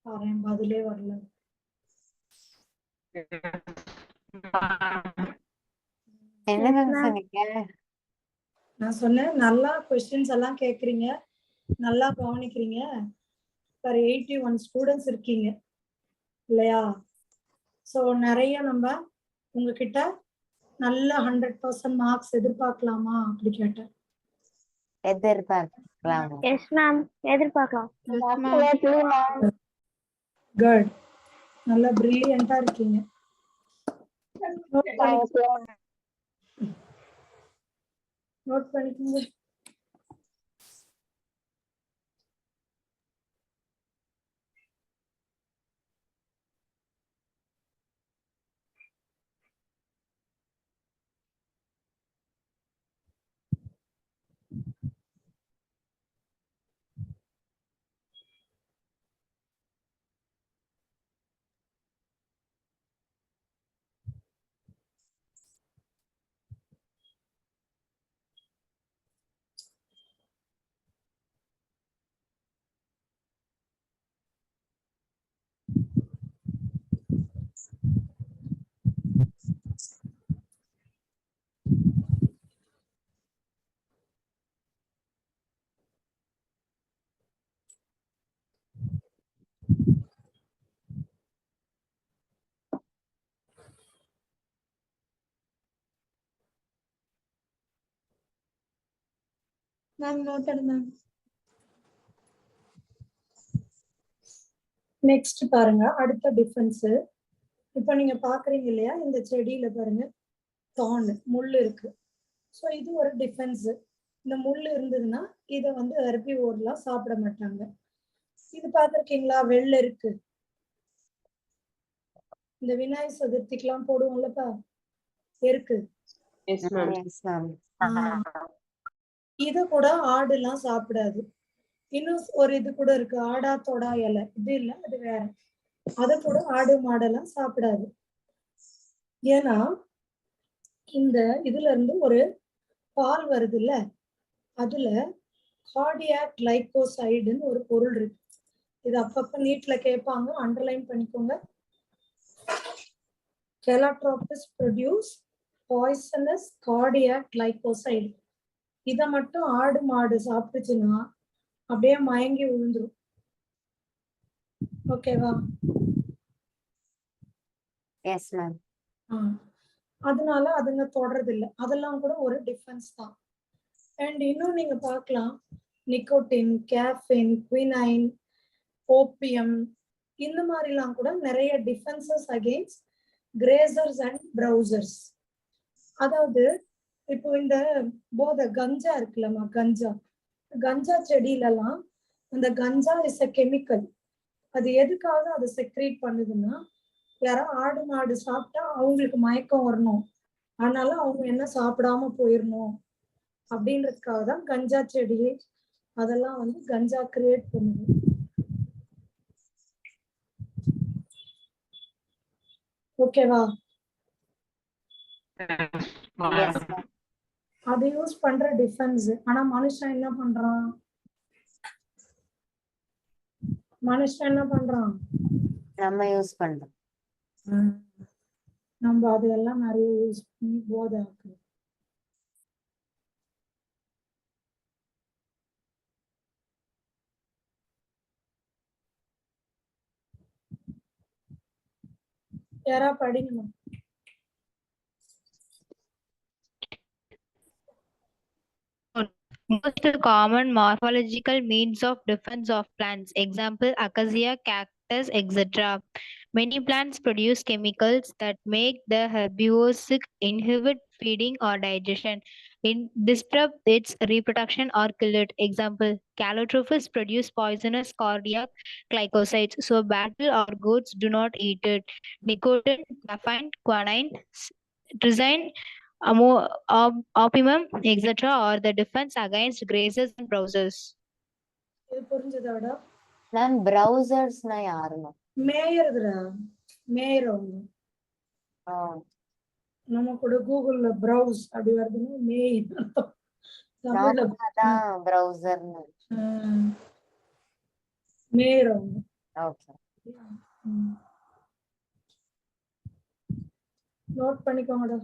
Speaker 1: பாரேன், பதிலே வரல.
Speaker 3: என்ன மேம் சொன்னீங்க?
Speaker 1: நான் சொன்னேன் நல்லா கொஸ்டின்ஸ் எல்லாம் கேட்குறீங்க, நல்லா கவனிக்கிறீங்க. ஒரு 81 ஸ்டூடெண்ட்ஸ் இருக்கீங்க இல்லையா? ஸோ நிறைய நம்ம உங்ககிட்ட நல்ல 100% மார்க்ஸ் எதிர்பார்க்கலாமா அப்படி கேட்டேன்.
Speaker 3: எதிர்பார்க்கலாம்.
Speaker 2: எஸ் மேம், எதிர்பார்க்கலாம்.
Speaker 1: குட், நல்லா பிரில்லியண்டா இருக்கீங்க. நோட் பண்ணிக்கோங்க.
Speaker 8: Ma'am noted ma'am.
Speaker 1: நெக்ஸ்ட் பாருங்க, அடுத்த டிஃபரன்ஸ். இப்போ நீங்க பாக்குறீங்க இல்லையா, இந்த செடியில பாருங்க தான் முள் இருக்கு. ஸோ இது ஒரு டிஃபரன்ஸ். இந்த முள் இருந்ததுன்னா இதை வந்து ஹெர்பிவோர்லாம் சாப்பிட மாட்டாங்க. இது பார்த்துருக்கீங்களா, வெள்ளை இருக்கு. இந்த விநாயகர் சதுர்த்திக்கெல்லாம் போடுவோம்லப்பா இருக்கு.
Speaker 6: Yes, ma'am.
Speaker 3: Yes, ma'am.
Speaker 1: இது கூட ஆடுலாம் சாப்பிடாது. இன்னும் ஒரு இது கூட இருக்கு, ஆடாத்தோடா இலை. இது இல்ல, அது வேற. அது கூட ஆடு மாடெல்லாம் சாப்பிடாது. ஏன்னா இந்த இதுல இருந்து ஒரு பால் வருது இல்ல, அதுல கார்டியாக் கிளைகோசைடுன்னு ஒரு பொருள் இருக்கு. இது அப்பப்ப நீட்ல கேட்பாங்க, அண்டர்லைன் பண்ணிக்கோங்க. கெலாட்ரோபிஸ் ப்ரொடியூஸ் பாய்சனஸ் கார்டியாக் கிளைகோசைடு. இதை மட்டும் ஆடு மாடு சாப்பிட்டுச்சுன்னா அப்படியே மயங்கி விழுந்துரும். ஓகேவா?
Speaker 3: Yes, ma'am.
Speaker 1: அதனால அதுங்க தொடறது இல்லை. அதெல்லாம் கூட ஒரு டிஃபரன்ஸ் தான். அண்ட் இன்னும் நீங்க பார்க்கலாம், நிக்கோட்டின், கேஃபின், குவினைன், ஓபியம், இந்த மாதிரிலாம் கூட நிறைய டிஃபரன்சஸ் அகெயின்ஸ்ட் கிரேசர்ஸ் அண்ட் ப்ரௌசர்ஸ். அதாவது இப்போ இந்த போதை கஞ்சா இருக்குல்லம்மா, கஞ்சா செடியிலலாம் அந்த கஞ்சா இஸ் அ கெமிக்கல். அது எதுக்காக அதை செக்ரேட் பண்ணுதுன்னா, யாரோ ஆடு மாடு சாப்பிட்டா அவங்களுக்கு மயக்கம் வரணும், அதனால அவங்க என்ன சாப்பிடாம போயிடணும் அப்படின்றதுக்காக தான் கஞ்சா செடி அதெல்லாம் வந்து கஞ்சா கிரியேட் பண்ணுது. ஓகேவா?
Speaker 3: Yes, ma'am.
Speaker 1: அது யூஸ் பண்ற டிஃபென்ஸ். ஆனா மனுஷன் என்ன பண்றான்?
Speaker 3: நம்ம யூஸ் பண்றோம்.
Speaker 1: நம்ம அதெல்லாம் நிறைய யூஸ் பண்ணி போதை ஆக்குறோம். யாரா படிக்கணும்.
Speaker 9: Most common morphological means of defense of plants. Example, acacia, cactus, etc. Many plants produce chemicals that make the herbivores sick, inhibit feeding or digestion, disrupt its reproduction or kill it. Example, calotrophists produce poisonous cardiac glycosides, so cattle or goats do not eat it. Nicotine, caffeine, quinine, trizine, opium, etc. are the defense against grazers and browsers.
Speaker 1: இது புரிஞ்சதோட
Speaker 3: ma'am ப்ரௌசர்ஸ்னா யாரு ma'am?
Speaker 1: மேயறதுடா, மேயறவங்க. நம்ம கூட கூகுள்ல browse அப்படி வருதுன்னா மேய் தமிழ்ல
Speaker 3: அதான் ப்ரௌசர்னு.
Speaker 1: மேயறவங்க.
Speaker 3: ஓகே.
Speaker 1: நோட் பண்ணிக்கோங்கடா.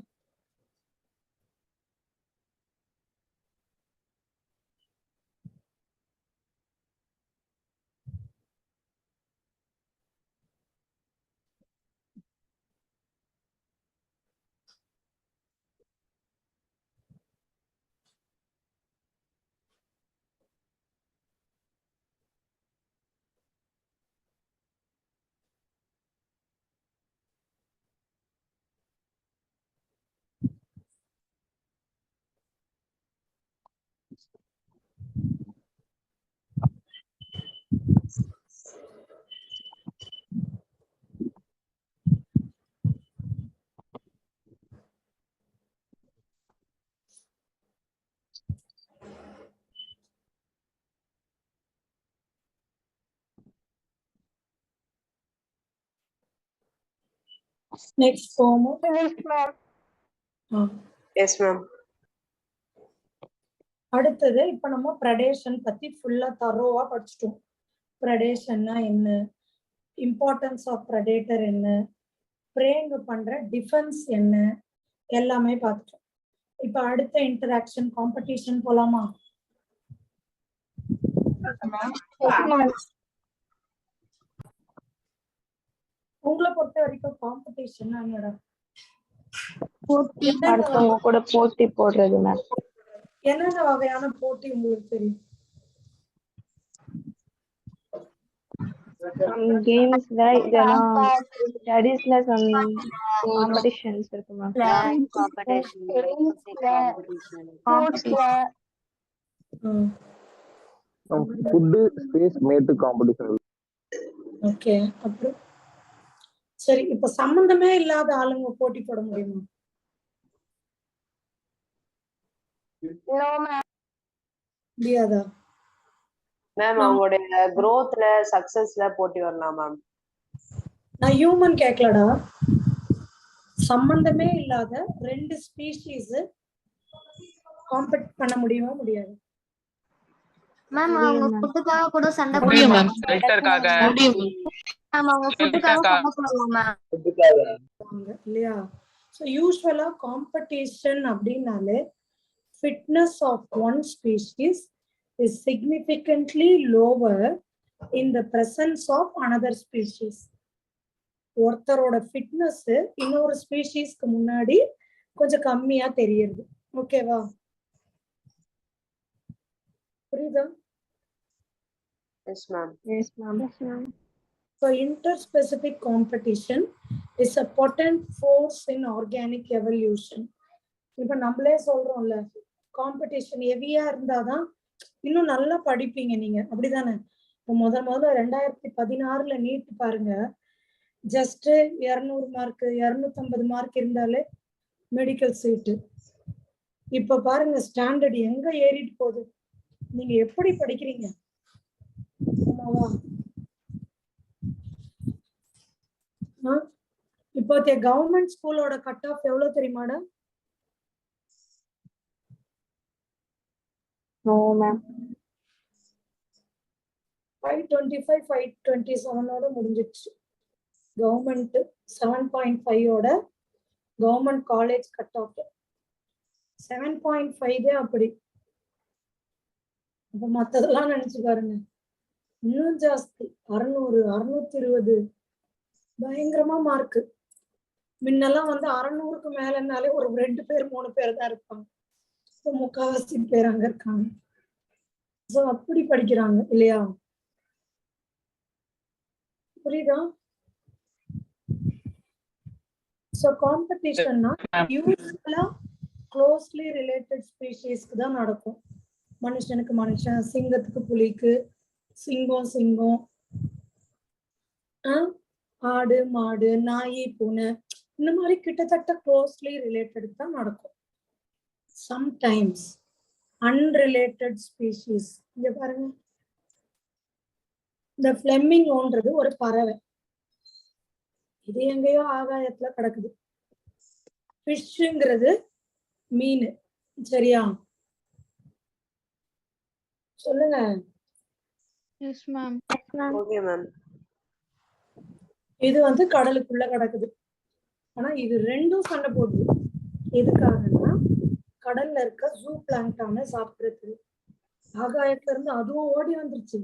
Speaker 1: நெக்ஸ்ட் போமோ.
Speaker 6: Yes ma'am.
Speaker 1: அடுத்தது இப்ப நம்ம ப்ரெடேஷன் பத்தி ஃபுல்லா தரோவா படிச்சிட்டோம். ப்ரெடேஷன்னா என்ன, இம்பார்ட்டன்ஸ் ஆஃப் ப்ரெடேட்டர் என்ன, பிரேங்க பண்ற டிஃபென்ஸ் என்ன, எல்லாமே பார்த்துட்டோம். இப்ப அடுத்த இன்டராக்ஷன் காம்படிஷன் போலாமா? உங்களை பொறுத்த வரைக்கும் காம்படிஷன் என்னடா?
Speaker 7: அடுத்தவங்க கூட போட்டி போடுறது மேம்.
Speaker 1: என்னென்ன வகையான போட்டி உங்களுக்கு தெரியும்?
Speaker 7: கேம்ஸ்ல இல்லனா ஸ்டடீஸ்ல சம் காம்படிஷன்ஸ் இருக்கு ma'am.
Speaker 3: Competition,
Speaker 10: foot space mat competition.
Speaker 1: Okay. அப்புறம் சரி, இப்ப சம்பந்தமே இல்லாத ஆளுங்க போட்டி போட முடியுமா? முடியாதா
Speaker 6: மேம்? அவங்களுடைய growthல சக்சஸ்ல போட்டி வரலாம் மேம்.
Speaker 1: நான் ஹியூமன் கேட்கலடா. சம்பந்தமே இல்லாத ரெண்டு ஸ்பீஷீஸ் காம்பெட் பண்ண முடியுமா? முடியாது
Speaker 8: மேம். அவங்க ஃபுட்டுக்காக கூட சண்டை
Speaker 11: முடியும்
Speaker 8: போடுவாங்க.
Speaker 11: மேம். ஷெல்டருக்காக முடியும்.
Speaker 8: மேம் அவங்க ஃபுட்டுக்காக சண்டை போடுவாங்க
Speaker 1: இல்லையா? ஸோ யூஸ்வலா காம்படிஷன் அப்படின்னாலே fitness of one species is significantly lower in the presence of another species. ஒருத்தரோட ஃபிட்னஸ் இன்னொரு ஸ்பீஷீஸ்க்கு முன்னாடி கொஞ்சம் கம்மியா தெரியுது. ஓகேவா? புரியுதா?
Speaker 6: S ma'am.
Speaker 7: Yes ma'am.
Speaker 1: So interspecific competition is a potent force in organic evolution. இப்ப நம்மளே சொல்றோம்ல, காம்படிஷன் ஹெவியா இருந்தாதான் இன்னும் நல்லா படிப்பீங்க நீங்க, அப்படிதானே? இப்போ முதல்ல 2016 நீட் பாருங்க, ஜஸ்ட் 200 மார்க் 250 மார்க் இருந்தாலே மெடிக்கல் சீட்டு. இப்ப பாருங்க ஸ்டாண்டர்ட் எங்க ஏறிட்டு போகுது. நீங்க எப்படி படிக்கிறீங்க? ஆமாவா? இப்போ கவர்மெண்ட் ஸ்கூலோட கட் ஆஃப் எவ்வளவு தெரியுமாடா?
Speaker 7: No ma'am.
Speaker 1: 525 527 முடிஞ்சிடுச்சு. Government 7.5 government college cut off 7.5 அப்படி. அப்ப மத்ததெல்லாம் நினைச்சு பாருங்க, இன்னும் ஜாஸ்தி 600 620 பயங்கரமா மார்க். முன்னெல்லாம் 600க்கு மேலனாலே ஒரு 2 பேர் 3 பேர் தான் இருப்பாங்க. முக்காவாசி பேர் அங்க இருக்காங்க. சோ அப்படி படிக்கிறாங்க இல்லையா? புரியுதா? ஸோ காம்படிஷன்னா யூஸ்வலா க்ளோஸ்லி ரிலேட்டட் ஸ்பீஷீஸ்க்கு தான் நடக்கும். மனுஷனுக்கு மனுஷன், சிங்கத்துக்கு புலிக்கு, சிங்கம் சிங்கம், ஆடு மாடு, நாய் பூனை, இந்த மாதிரி கிட்டத்தட்ட க்ளோஸ்லி ரிலேட்டட் தான் நடக்கும். சம்டைம்ஸ் அன்ரிலேட்டட் ஸ்பீஷீஸ், இங்க பாருங்க, இந்த ஃபிளெமிங்கோன்றது ஒரு பறவை, இது எங்கேயோ ஆகாயத்துல கிடக்குது. ஃபிஷ்ங்கிறது மீன், சரியா? சொல்லுங்க.
Speaker 8: S ma'am.
Speaker 6: Okay ma'am.
Speaker 1: இது வந்து கடலுக்குள்ள கிடக்குது. ஆனா இது ரெண்டும் சண்டை போடுது. எதுக்காகன்னா கடல்ல இருக்க ஜூ பிளாங்டான சாப்பிடுறது. ஆகாயத்துல இருந்து அதுவும் ஓடி வந்துருச்சு,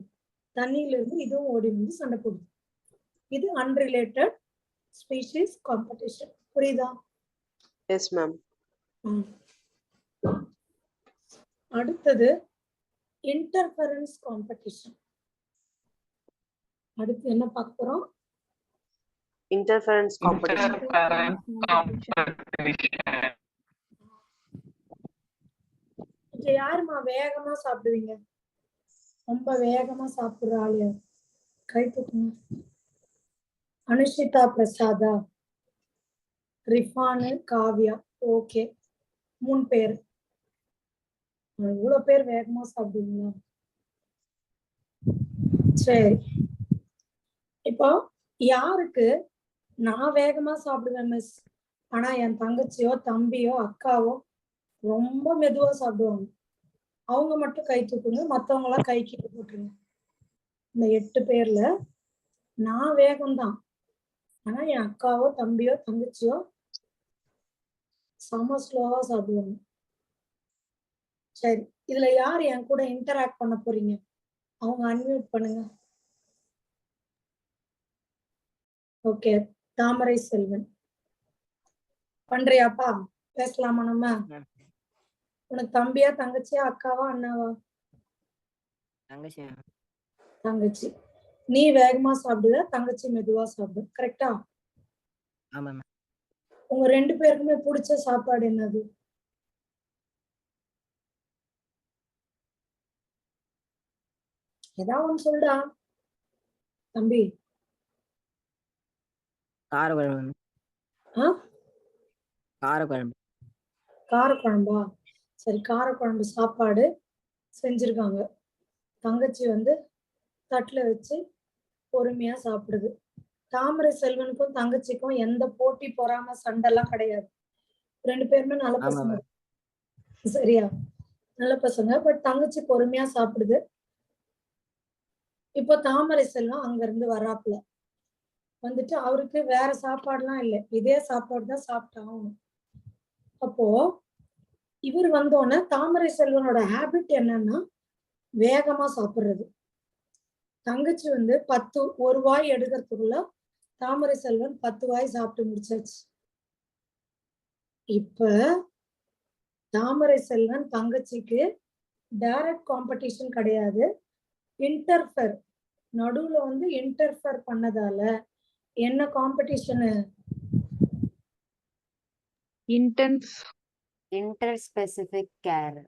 Speaker 1: தண்ணியில இருந்து இதுவும் ஓடி வந்து சண்டை போடுது. இது அன்ரிலேட்டட் ஸ்பீஷீஸ் காம்படிஷன். புரியுதா?
Speaker 6: S ma'am.
Speaker 1: அடுத்தது இன்டர்ஃபரன்ஸ் காம்படிஷன். அடுத்து என்ன பார்க்க போறோம்?
Speaker 6: Interference competition.
Speaker 1: இங்க யாருமா வேகமா சாப்பிடுவீங்க? ரொம்ப வேகமா சாப்பிடுற ஆளு கை தூக்குங்க. அனுஷிதா பிரசாதா, ரிஃபானு, காவ்யா. ஓகே, 3 பேர். இவ்வளவு பேர் வேகமா சாப்பிடுவீங்களா? சரி, இப்போ யாருக்கு நான் வேகமா சாப்பிடுவேன் மிஸ், ஆனா என் தங்கச்சியோ தம்பியோ அக்காவோ ரொம்ப மெதுவா சாப்பிடுவாங்க, அவங்க மட்டும் கை தூக்குங்க, மத்தவங்க எல்லாம் கை கீழே போட்டுருங்க. இந்த 8 பேர்ல நான் வேகம்தான், ஆனா என் அக்காவோ தம்பியோ தங்கச்சியோ செம ஸ்லோவா சாப்பிடுவாங்க. சரி, இதுல யார் என் கூட இன்டராக்ட் பண்ண போறீங்க? அவங்க அன்மியூட் பண்ணுங்க. ஓகே, தாமரை செல்வன் பண்றியாப்பா? பேசலாமா நம்ம? உனக்கு தம்பியா தங்கச்சியா அக்காவா அண்ணாவா? தங்கச்சி. நீ வேகமா சாப்பிடுவ, தங்கச்சி மெதுவா சாப்பிடு, கரெக்டா? உங்க 2 பேருக்குமே பிடிச்ச சாப்பாடு என்னது? ஏதாவது ஒண்ணு சொல்றா தம்பி.
Speaker 11: காரக்குழம்பு.
Speaker 1: காரக்குழம்பா? சரி, காரக்குழம்பு சாப்பாடு செஞ்சிருக்காங்க. தங்கச்சி வந்து தட்டுல வச்சு பொறுமையா சாப்பிடுது. தாமரை செல்வனுக்கும் தங்கச்சிக்கும் எந்த போட்டி பொறாம சண்டை எல்லாம் கிடையாது. 2 பேருமே நல்ல பசங்க, சரியா? நல்ல பசங்க. பட் தங்கச்சி பொறுமையா சாப்பிடுது. இப்போ தாமரை செல்வம் அங்க இருந்து வராப்புல வந்துட்டு அவருக்கு வேற சாப்பாடுலாம் இல்லை, இதே சாப்பாடு தான் சாப்பிட்டாகணும். அப்போ இவர் வந்தோடனே தாமரை செல்வனோட ஹேபிட் என்னன்னா வேகமா சாப்பிடுறது. தங்கச்சி வந்து 1 வாய் எடுக்கிறதுக்குள்ள தாமரை செல்வன் 10 வாய் சாப்பிட்டு முடிச்சாச்சு. இப்ப தாமரை செல்வன் தங்கச்சிக்கு டைரக்ட் காம்படிஷன் கிடையாது, இன்டர்ஃபர், நடுவுல வந்து இன்டர்ஃபர் பண்ணதால என்ன காம்படிஷனு?
Speaker 3: இன்டர் ஸ்பெசிபிக் கேர்.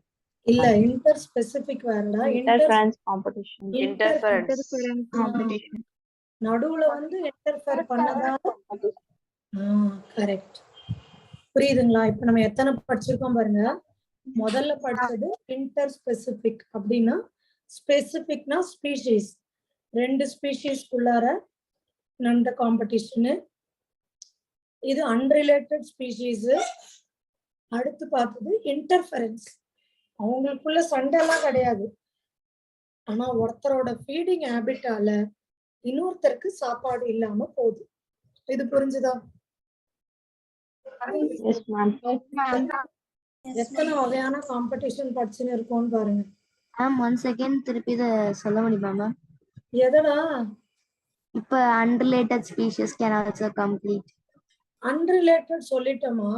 Speaker 1: இல்ல, இன்டர் ஸ்பெசிபிக் வேறடா,
Speaker 7: Interference competition.
Speaker 6: Interference
Speaker 7: Competition.
Speaker 1: நடுவுல வந்து இன்டர்ஃபர் பண்ணதால. கரெக்ட். புரியுதுங்களா? இப்ப நம்ம எத்தனை படிச்சிருக்கோம் பாருங்க. முதல்ல படிச்சது இன்டர் ஸ்பெசிபிக். அப்படின்னா ஸ்பெசிபிக்னா ஸ்பீஷீஸ், 2 ஸ்பீஷீஸ்க்குள்ளார நடந்த காம்படிஷனு. இது அன்ரிலேட்டட் ஸ்பீஷீஸ். அடுத்து பார்த்தது இன்டர்ஃபரன்ஸ். அவங்களுக்குள்ள சண்டை எல்லாம் கிடையாது, ஆனா ஒருத்தரோட ஃபீடிங் ஹேபிட்டால இன்னொருத்தருக்கு சாப்பாடு இல்லாம போகுது. இது புரிஞ்சுதா?
Speaker 7: Yes, ma'am.
Speaker 1: எத்தனை வகையான காம்படிஷன் படிச்சுன்னு இருக்கோம்னு பாருங்க.
Speaker 2: ஒன் செகண்ட் திருப்பி இதை சொல்ல முடியுமா மேம்?
Speaker 1: எதடா?
Speaker 2: இப்ப unrelated species can also complete.
Speaker 1: Unrelated சொல்லிட்டோமா?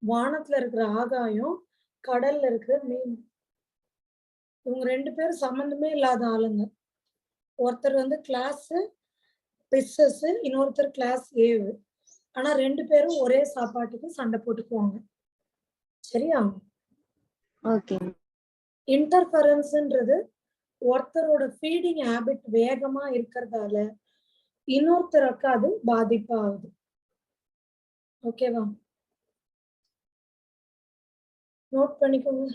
Speaker 1: வானத்துல இருக்கிற ஆகாயம், கடல்ல இருக்கிற மீன், இவங்க 2 பேரும் சம்பந்தமே இல்லாத ஆளுங்க. ஒருத்தர் வந்து கிளாஸ் பிஸ்ஸஸ், இன்னொருத்தர் கிளாஸ் ஏவு. ஆனா 2 பேரும் ஒரே சாப்பாட்டுக்கு சண்டை போட்டுக்குவாங்க. சரியா?
Speaker 3: ஓகே.
Speaker 1: இன்டர்ஃபரன்ஸ்ன்றது ஒருத்தரோட ஃபீடிங் ஹேபிட் வேகமா இருக்கிறதால இன்னொருத்தருக்கு அது பாதிப்பாகுது. ஓகேவா? நோட் பண்ணிக்கோங்க.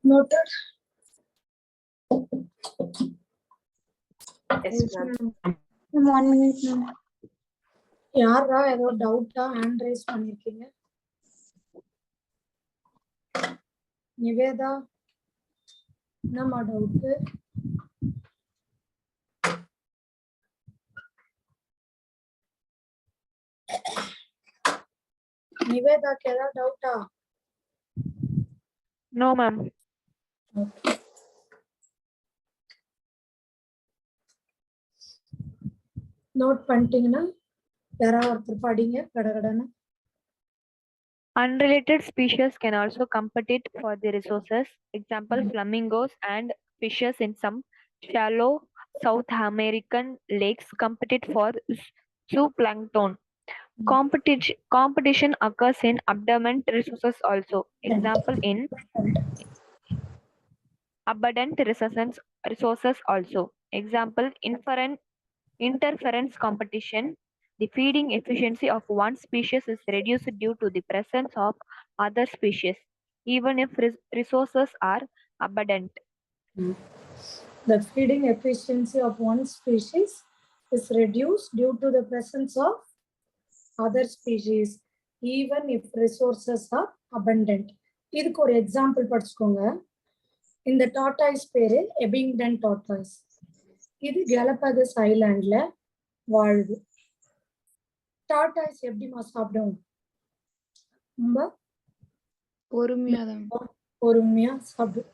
Speaker 1: Noted.
Speaker 6: Yes, ma'am.
Speaker 8: 1 minute, ma'am.
Speaker 1: யாரா ஏதோ டவுட்டா ஹேண்ட் ரைஸ் பண்ணிருக்கீங்க? நிவேதா, என்னம்மா டவுட்டு? நிவேதாக்கு ஏதாவது டவுட்டா?
Speaker 5: No, ma'am.
Speaker 1: நோட் பண்ணிட்டீங்கன்னா யாராவது ஒருத்தர் படிங்க கடகடன்னு.
Speaker 5: Unrelated species can also compete for the resources. Example, flamingos and fishes in some shallow South American lakes compete for zooplankton. Competition occurs in abundant resources also. Example, in abundant resources also. Example, interference competition. The feeding efficiency of one species is reduced due to the presence of other species, even if resources are abundant.
Speaker 1: The feeding efficiency of one species is reduced due to the presence of other species, even if resources are abundant. இதுக்கு ஒரு example படிச்சுக்கோங்க. இந்த tortoise பேரு எபிங்டன் tortoise. இது கேலபகஸ் ஐலாண்ட்ல வாழுது. Tortoise எப்படிமா சாப்பிடும்? ரொம்ப பொறுமையா சாப்பிடும்.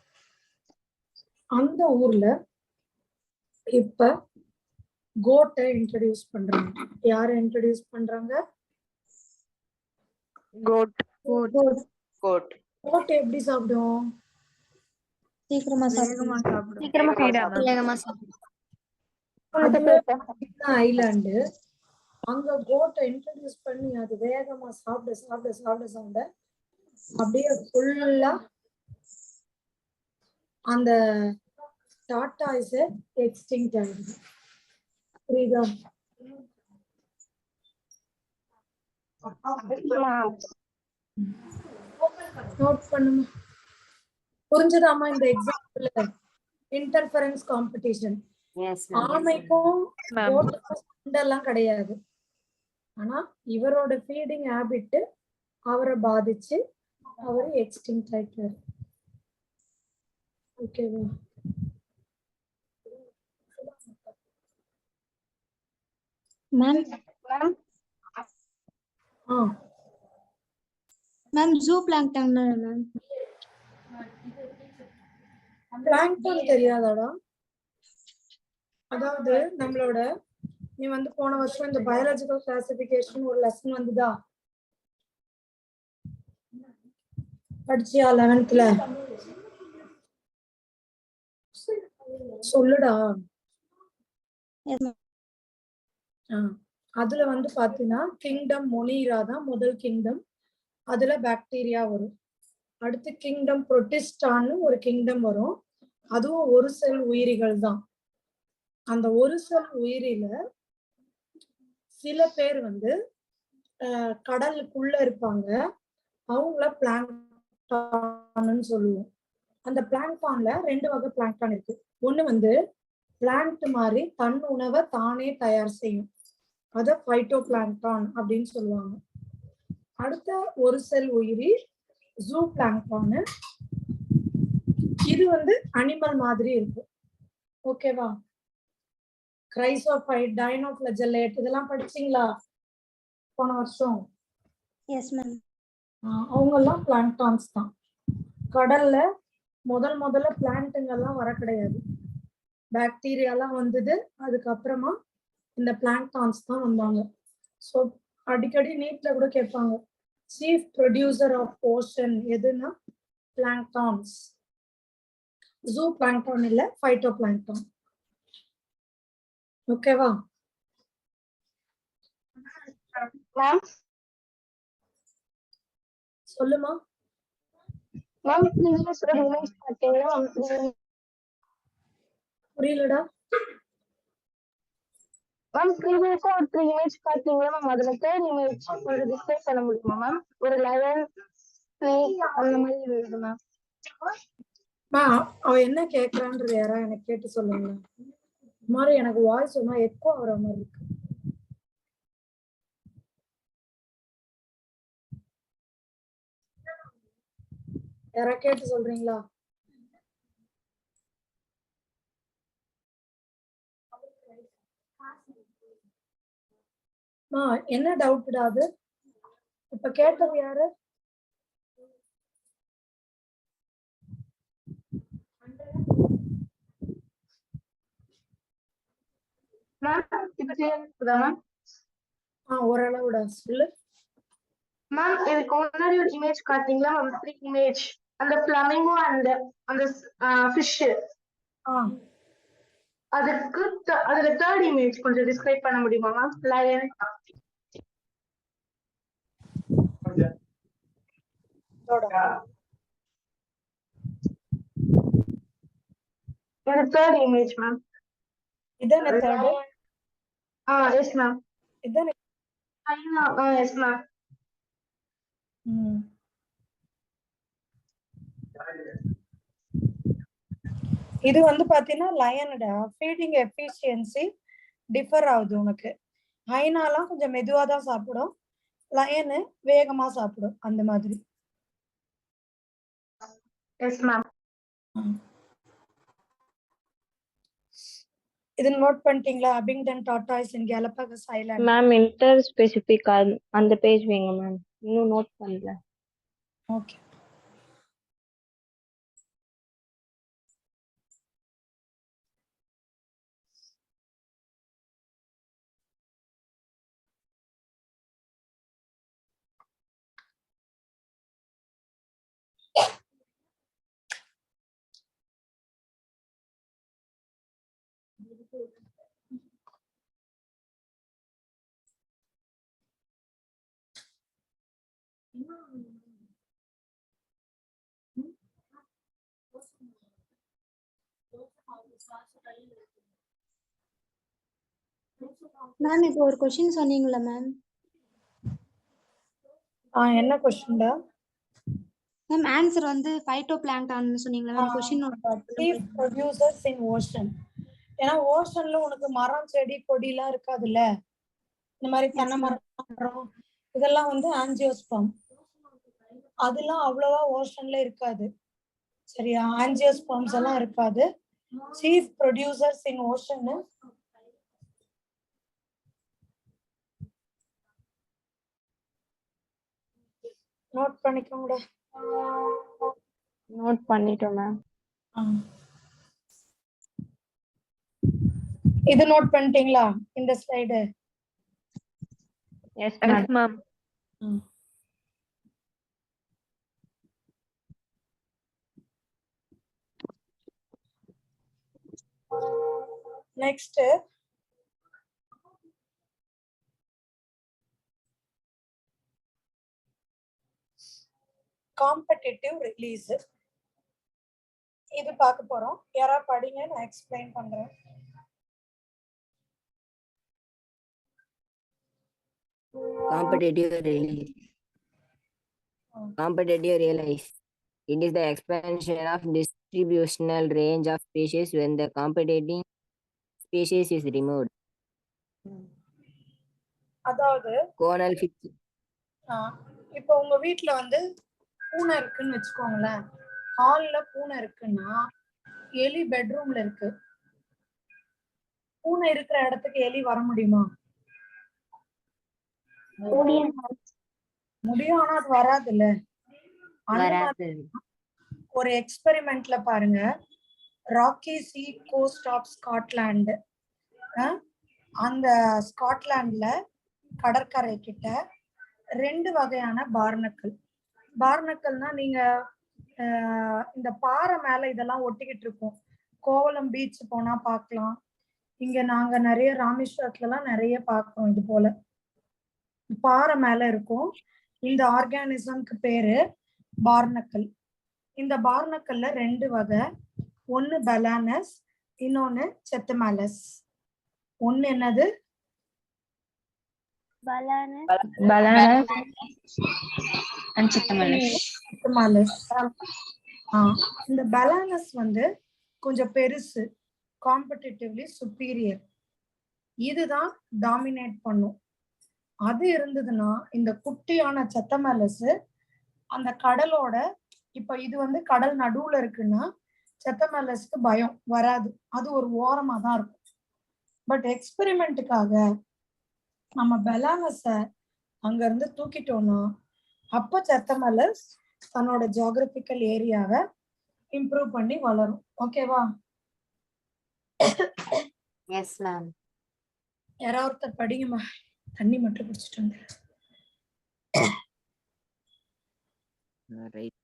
Speaker 1: அந்த ஊர்ல இப்ப கோட்டை இன்ட்ரோடியூஸ் பண்றாங்க. யார இன்ட்ரோடியூஸ் பண்றாங்க?
Speaker 5: Goat.
Speaker 1: கோட்டை எப்படி சாப்பிடும்?
Speaker 8: சீக்கிரமா சாப்பிடும்.
Speaker 5: சீக்கிரமா
Speaker 1: ஐலாண்டு அங்க கோட்டை இன்ட்ரோடியூஸ் பண்ணி அது வேகமா சாப்பிட அப்படியே ஃபுல்லா அந்த டார்டாய்ஸ் எக்ஸ்டிங்க்ட் ஆயிடுது. புரியுதா? நோட் பண்ணுமா. புரிஞ்சதாமா இந்த எக்ஸாம்பிள்? Interference competition. ஆமைக்கும் சண்டைலாம் கிடையாது. ஆனா இவரோட ஃபீடிங் ஹேபிட் அவரை பாதிச்சு அவரு எக்ஸ்டிங்க்ட் ஆயிட்டாரு. ஓகேவா?
Speaker 8: Ma'am zooplankton ma'am.
Speaker 1: Plankton தெரியாதாடா? அதாவது நம்மளோட நீ வந்து போன வருஷம் இந்த பயாலஜிக்கல் கிளாசிபிகேஷன் ஒரு லெசன் வந்துதா? படிச்சியா 11th? சொல்லுடா. அதுல வந்து பாத்தீங்கன்னா கிங்டம் மொனீரா தான் முதல் கிங்டம். அதுல பாக்டீரியா வரும். அடுத்து கிங்டம் புரோட்டிஸ்டான்னு ஒரு கிங்டம் வரும். அதுவும் ஒரு செல் உயிரிகள் தான். அந்த ஒரு செல் உயிரில சில பேர் வந்து கடலுக்குள்ள இருப்பாங்க. அவங்கள பிளாங்க்டான்னு சொல்லுவோம். அந்த பிளாங்க்டான்ல 2 வகை பிளாங்க்டான் இருக்கு. ஒண்ணு வந்து பிளான்ட் மாதிரி தன் உணவை தானே தயார் செய்யும். அத பைட்டோ பிளாங்டான் அப்படின்னு சொல்லுவாங்க. அடுத்த ஒரு செல் உயிரி ஜூ பிளாங்டான். இது வந்து அனிமல் மாதிரி இருக்கு. ஓகேவா? கிரைசோஃபைட், டைனோஃபிளஜெல்லேட் இதெல்லாம் படிச்சீங்களா போன வருஷம்?
Speaker 8: Yes ma'am.
Speaker 1: அவங்க எல்லாம் பிளாங்டான்ஸ் தான். கடல்ல முதல்ல பிளான்ட்டுங்கெல்லாம் வர கிடையாது. பாக்டீரியாலாம் வந்தது, அதுக்கப்புறமா இந்த பிளாங்டான்ஸ் தான் வந்தாங்க. ஸோ அடிக்கடி நீட்ல கூட கேட்பாங்க, சீஃப் ப்ரொடியூசர் ஆஃப் ஓஷன் எதுன்னா பிளாங்டான்ஸ். ஜூ பிளாங்டான் இல்ல, பைட்டோ பிளாங்டான். ஓகேவா?
Speaker 7: மேம்
Speaker 1: சொல்லுமா.
Speaker 7: மேம் ப்ரீவியஸ் ஒரு இமேஜ் பார்த்தீங்கன்னா
Speaker 1: புரியலடா.
Speaker 7: மேம் ப்ரீவியஸா ஒரு 3 இமேஜ் பார்த்தீங்கன்னா மேம் அதுல தேர்ட் இமேஜ் கொஞ்சம் டிஸ்கிரைப் பண்ண முடியுமா மேம்? ஒரு லயன், ஸ்னேக் அந்த மாதிரி இருந்தது மேம்.
Speaker 1: அவ என்ன கேக்குறான்றது யாரா எனக்கு கேட்டு சொல்லுங்க. இந்த மாதிரி எனக்கு வாய்ஸ் சொன்னா எக்கோ ஆகுற மாதிரி இருக்கு. யாரா கேட்டு சொல்றீங்களா? என்ன டவுட்டா அது? இப்ப கேட்டது யாரு?
Speaker 7: மேம் இப்போ கிளியர் இருக்குதா மேம்?
Speaker 1: ஓரளவுடா சொல்லு.
Speaker 7: மேம் இதுக்கு முன்னாடி ஒரு இமேஜ் காட்டிங்களா மேம்? 3 இமேஜ், அந்த ஃப்ளமிங்கோ அந்த ஃபிஷ், அதுக்கு அதுல தேர்ட் இமேஜ் கொஞ்சம் டிஸ்கிரைப் பண்ண முடியுமா மேம்? லயன். இது தேர்ட் இமேஜ் மேம்.
Speaker 1: இதானே தேர்ட்?
Speaker 7: Yes ma'am.
Speaker 1: இதானே?
Speaker 7: Yes ma'am.
Speaker 1: இது வந்து பாத்தீங்கன்னா லயனடா. ஃபீடிங் எஃபிஷியன்சி டிஃபர் ஆகுது உனக்கு. ஹைனாலாம் கொஞ்சம் மெதுவா தான் சாப்பிடும், லயனு வேகமா சாப்பிடும், அந்த மாதிரி.
Speaker 7: S ma'am.
Speaker 1: இது நோட் பண்ணிட்டீங்களா? அபிங்டன் டார்டாய்ஸ் இன் கேலபகஸ் ஐலாண்ட்.
Speaker 7: மேம் இன்டர் ஸ்பெசிபிக் அந்த பேஜ் வைங்க மேம். இன்னும் நோட் பண்ணல.
Speaker 1: ஓகே.
Speaker 8: மேம் இப்போ ஒரு கொஸ்டின் சொன்னீங்களா மேம்?
Speaker 1: என்ன கொஸ்டின்டா?
Speaker 8: மேம் ஆன்சர் வந்து பைட்டோ பிளாங்டான் சொன்னீங்களா ma'am? Question
Speaker 1: chief producers in ocean. ஏன்னா ஓஷன்ல உனக்கு மரம், செடி, கொடிலாம் இருக்காதுல்ல. இந்த மாதிரி தென்னை மரம் இதெல்லாம் வந்து ஆஞ்சியோஸ்பர்ம். அதெல்லாம் அவ்வளவா ஓஷன்ல இருக்காது. சரியா? ஆஞ்சியோஸ்பர்ம்ஸ் எல்லாம் இருக்காது. Chief producers in ocean note பண்ணிக்கோங்க.
Speaker 7: நோட் பண்ணிட்டோம் மேம்.
Speaker 1: இது நோட் பண்ணிட்டீங்களா இந்த slide?
Speaker 7: Yes ma'am.
Speaker 1: Next competitive release. இது பார்க்க போறோம். யாரா படிங்க, நான் எக்ஸ்பிளைன் பண்றேன்.
Speaker 11: Competitive release. Competitive release. It is the expansion of distributional range of species when the competing species is removed.
Speaker 1: அதாவது
Speaker 11: Conal fixed.
Speaker 1: இப்போ உங்க வீட்ல வந்து பூனை இருக்குன்னு வச்சுக்கோங்களேன். ஹால்ல பூனை இருக்குன்னா எலி பெட்ரூம்ல இருக்கு. பூனை இருக்கிற இடத்துக்கு எலி வர முடியுமா? முடியும், ஆனா அது வராதுல்ல. அந்த மாதிரி ஒரு எக்ஸ்பெரிமெண்ட்ல பாருங்க, ராக்கி சீ கோஸ்ட் ஆஃப் ஸ்காட்லாந்து, அந்த ஸ்காட்லாண்ட்ல கடற்கரை கிட்ட 2 வகையான பார்னக்கல். பார்னக்கல்னா நீங்க இந்த பாறை மேல இதெல்லாம் ஒட்டிக்கிட்டு இருக்கும். கோவளம் பீச் போனா பார்க்கலாம். இங்க நாங்க நிறைய ராமேஸ்வரத்துல எல்லாம் நிறைய பார்க்கிறோம். இது போல பாறை மேல இருக்கும். இந்த ஆர்கானிசம்க்கு பேரு பார்னக்கல். இந்த பார்னக்கல்ல 2 வகை. ஒன்னு பலானஸ், இன்னொன்னு செத்தமாலஸ். ஒன்னு என்னது? இந்த பலானஸ் வந்து கொஞ்சம் பெருசு, காம்படிட்டிவ்லி சுப்பீரியர். இதுதான் டாமினேட் பண்ணும். அது இருந்ததுன்னா இந்த குட்டியான செத்தமாலஸ் அந்த கடலோட, இப்ப இது வந்து கடல் நடுவுல இருக்குன்னா செத்தமாலஸ்க்கு பயம் வராது, அது ஒரு ஓரமா தான் இருக்கும். பட் எக்ஸ்பெரிமெண்ட்டுக்காக நம்ம பெலானஸ அங்க இருந்து தூக்கிட்டோம்னா அப்ப செத்தமாலஸ் தன்னோட ஜியோகிராபிக்கல் ஏரியாவை இம்ப்ரூவ் பண்ணி வளரும். ஓகேவா?
Speaker 3: Yes ma'am.
Speaker 1: யாராவது ஒருத்தர் படிங்கம்மா, தண்ணி மட்டும் குடிச்சிட்டு வந்து.
Speaker 11: Right.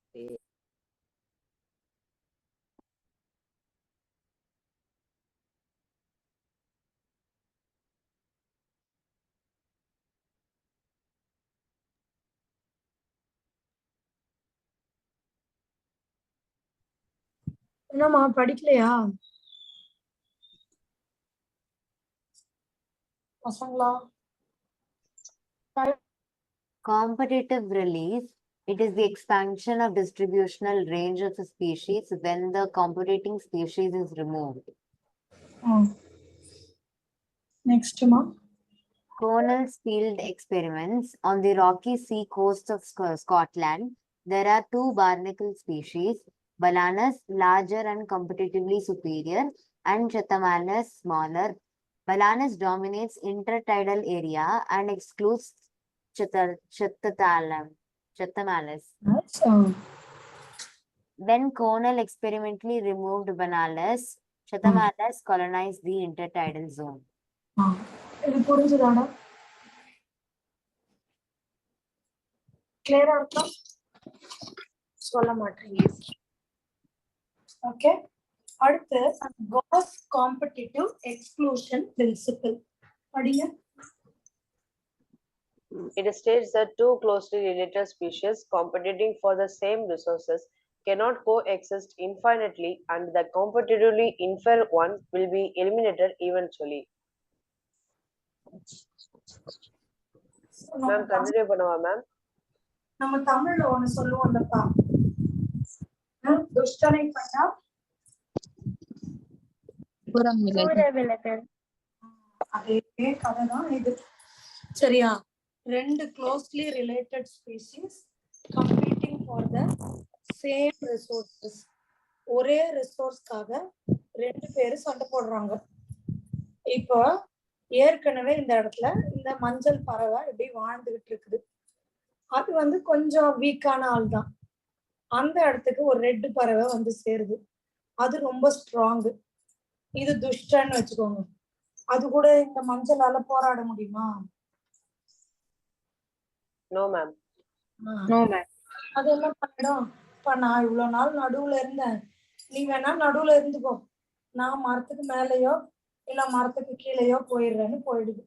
Speaker 1: என்னம்மா படிக்கலையா பசங்களா?
Speaker 3: Competitive release. It is the expansion of distributional range of a species when the competing species is removed.
Speaker 1: Next, ma.
Speaker 3: Conal's field experiments on the rocky sea coast of Scotland. There are 2 barnacle species, Balanus larger and competitively superior, and Chathamalis smaller. Balanus dominates intertidal area and excludes Chathamalis. When Conal experimentally removed Balanus, Chathamalis colonized the intertidal zone.
Speaker 1: இது புரிஞ்சுதாடா? கிளியரா இருக்கா? சொல்ல மாட்டீங்க. Okay, அடுத்து cos competitive exclusion principal படிங்க.
Speaker 6: It states that 2 closely related species competing for the same resources cannot coexist infinitely, and the competitively inferior one will be eliminated eventually. Ma'am, continue பண்ணுவா ma'am.
Speaker 1: நம்ம தமிழ்ல ஒன்னு சொல்லுவோம்லப்பா, துஷ்டனை கண்டா அதே கதைதான் இது. சரியா? 2 closely related species competing for the same resources. ஒரே ரிசோர்ஸ்க்காக 2 பேரு சண்டை போடுறாங்க. இப்போ ஏற்கனவே இந்த இடத்துல இந்த மஞ்சள் பறவை இப்படி வாழ்ந்துகிட்டு இருக்குது. அது வந்து கொஞ்சம் வீக்கான ஆள் தான். அந்த இடத்துக்கு ஒரு ரெட் பறவை வந்து சேருது. அது ரொம்ப ஸ்ட்ராங்கு. இது துஷ்டன்னு வச்சுக்கோங்க. அது கூட இந்த மஞ்சளால போராட முடியுமா?
Speaker 6: No ma'am.
Speaker 1: அது என்ன பண்ணிடும்? இப்ப நான் இவ்வளவு நாள் நடுவுல இருந்தேன், நீ வேணா நடுவுல இருந்துக்கோ, நான் மரத்துக்கு மேலேயோ இல்ல மரத்துக்கு கீழேயோ போயிடுறேன்னு போயிடுது.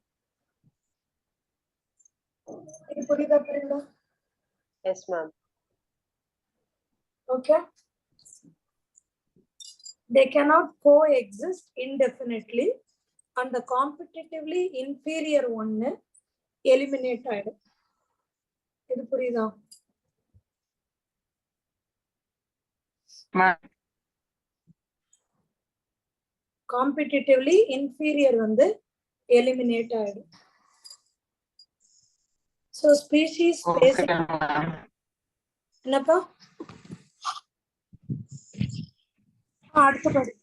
Speaker 1: இது புரியுதா? புரியுதா?
Speaker 6: Yes ma'am.
Speaker 1: Okay, they cannot coexist indefinitely and the competitively inferior one eliminate ஆயிடும். இது புரியுதா? காம்படிட்டிவ்லி இன்ஃபீரியர் வந்து எலிமினேட் ஆயிடும். ஸோ ஸ்பீஷீஸ் என்னப்பா அடுத்த படி.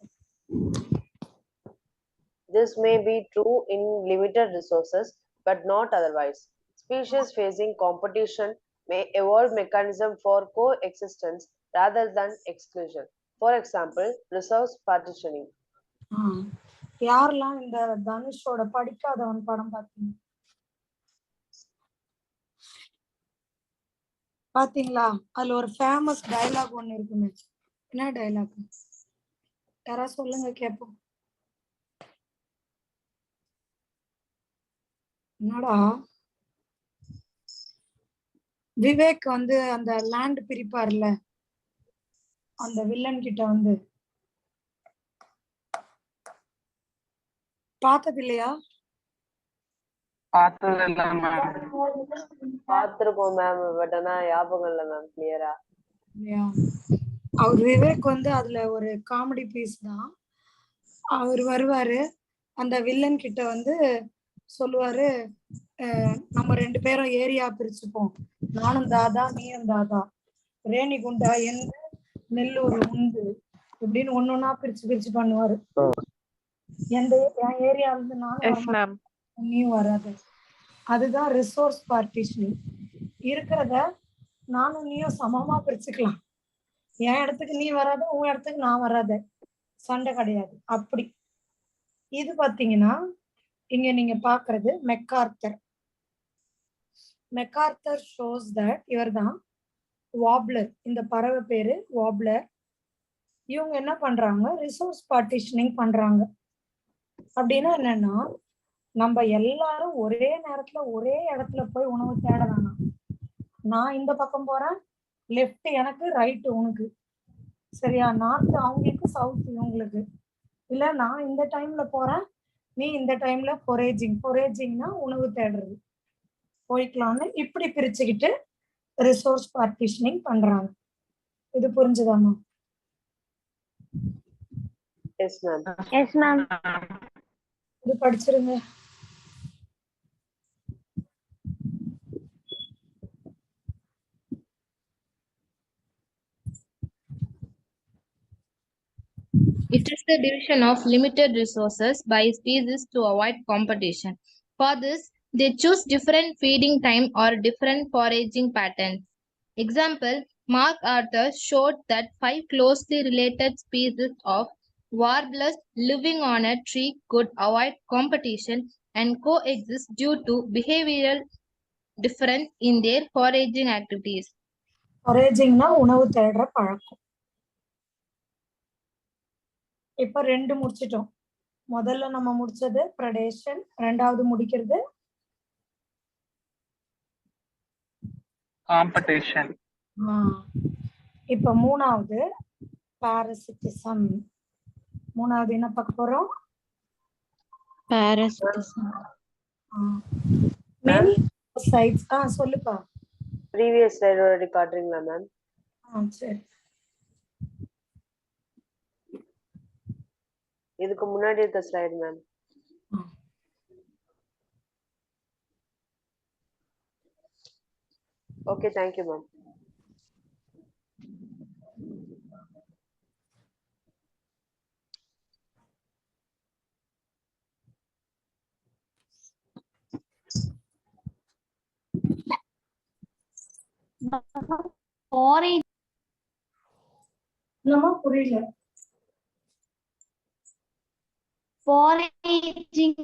Speaker 6: This may be true in limited resources, but not otherwise. Species facing competition may evolve mechanism for coexistence rather than exclusion. For example, resource partitioning.
Speaker 1: யாரெல்லாம் இந்த தனுஷோட படிக்காதவன் படம் பார்த்தீங்க? பாத்தீங்களா? அதுல ஒரு ஃபேமஸ் டயலாக் ஒண்ணு இருக்குமே. என்ன டயலாக்? யாரா சொல்லுங்க கேப்போம். என்னடா விவேக் வந்து அந்த லேண்ட் பிரிப்பார்ல அந்த வில்லன் கிட்ட வந்து பார்த்தது இல்லையா?
Speaker 6: பார்த்திருக்கோம் மேம், பட் ஆனா ஞாபகம் இல்ல மேம் கிளியரா.
Speaker 1: அவர் விவேக் வந்து அதுல ஒரு காமெடி பீஸ் தான். அவர் வருவாரு, அந்த வில்லன் கிட்ட வந்து சொல்லுவாரு, நம்ம 2 பேரும் ஏரியா பிரிச்சுப்போம், நானும் தாதா நீயும் தாதா, ரேணிகுண்டா எந்த நெல்லூர் உண்டு இப்படின்னு ஒன்னொன்னா பிரிச்சு பண்ணுவாரு. என் ஏரியா வந்து நானும் நீயும் வராது. அதுதான் ரிசோர்ஸ் பார்ட்டிஷனிங். இருக்கிறத நானும் நீயும் சமமா பிரிச்சுக்கலாம். என் இடத்துக்கு நீ வராத, உன் இடத்துக்கு நான் வராத, சண்டை கிடையாது. அப்படி இது பாத்தீங்கன்னா இங்க நீங்க பாக்குறது மெக்கார்த்தர். மெக்கார்த்தர் ஷோஸ் தட் இவர் தான் வாப்லர். இந்த பறவை பேரு வாப்லர். இவங்க என்ன பண்றாங்க? ரிசோர்ஸ் பார்ட்டிஷனிங் பண்றாங்க. அப்படின்னா என்னன்னா, நம்ம எல்லாரும் ஒரே நேரத்துல ஒரே இடத்துல போய் உணவு தேட வேணாம். நான் இந்த பக்கம் போறேன், லெஃப்ட் எனக்கு, ரைட் உனக்கு, சரியா? நார்த் அவங்களுக்கு, சவுத் இவங்களுக்கு. இல்ல நான் இந்த டைம்ல போறேன், நீ இந்த டைம்ல ஃபொரேஜிங்னா உணவு தேடுறது, போய்க்கலாம்னு இப்படி பிரிச்சுக்கிட்டு ரிசோர்ஸ் பார்ட்டிஷனிங் பண்றாங்க. இது புரிஞ்சுதாமா?
Speaker 6: Yes ma'am.
Speaker 2: Yes ma'am.
Speaker 1: இது படிச்சிருங்க.
Speaker 12: It is the division of limited resources by species to avoid competition. For this, they choose different feeding time or different foraging patterns. Example, Mark Arthur showed that 5 closely related species of warblers living on a tree could avoid competition and coexist due to behavioral difference in their foraging activities.
Speaker 1: foragingனா உணவு தேடுற பழக்கம். இப்ப 2 முடிச்சிட்டோம். முதல்ல நம்ம முடிச்சது predation, ரெண்டாவது முடிக்கிறது
Speaker 13: காம்படிஷன்.
Speaker 1: இப்ப மூணாவது parasitism. மூணாவது என்ன பார்க்க போறோம்?
Speaker 9: Parasitism.
Speaker 1: many sites. சொல்லுப்பா.
Speaker 6: previous slide already காட்டுறீங்களா மேம்?
Speaker 1: சரி.
Speaker 6: இதுக்கு முன்னாடி இருக்க slide ma'am. Okay, thank you ma'am.
Speaker 1: நம்ம புரியல.
Speaker 2: foraging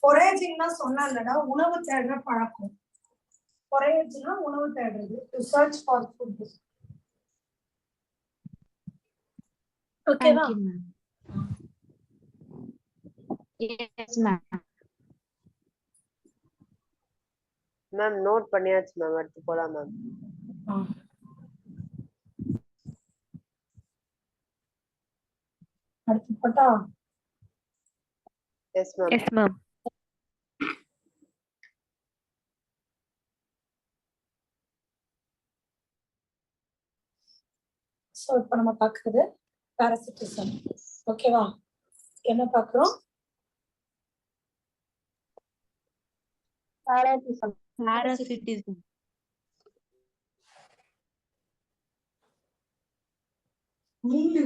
Speaker 1: foragingனா சொன்னேன்லடா, உணவு தேடுற பழக்கம். foragingனா உணவு தேடுறது, to search for food. ஓகேவா?
Speaker 2: Yes ma'am.
Speaker 6: மேம் நோட் பண்ணியாச்சு மேம், அடுத்து போலாம் மேம்.
Speaker 1: அடுத்து போட்டா?
Speaker 6: S ma'am.
Speaker 5: Yes ma'am.
Speaker 1: So இப்போ நம்ம பார்க்குறது parasitism. ஓகேவா? என்ன பார்க்குறோம்?
Speaker 7: Parasitism.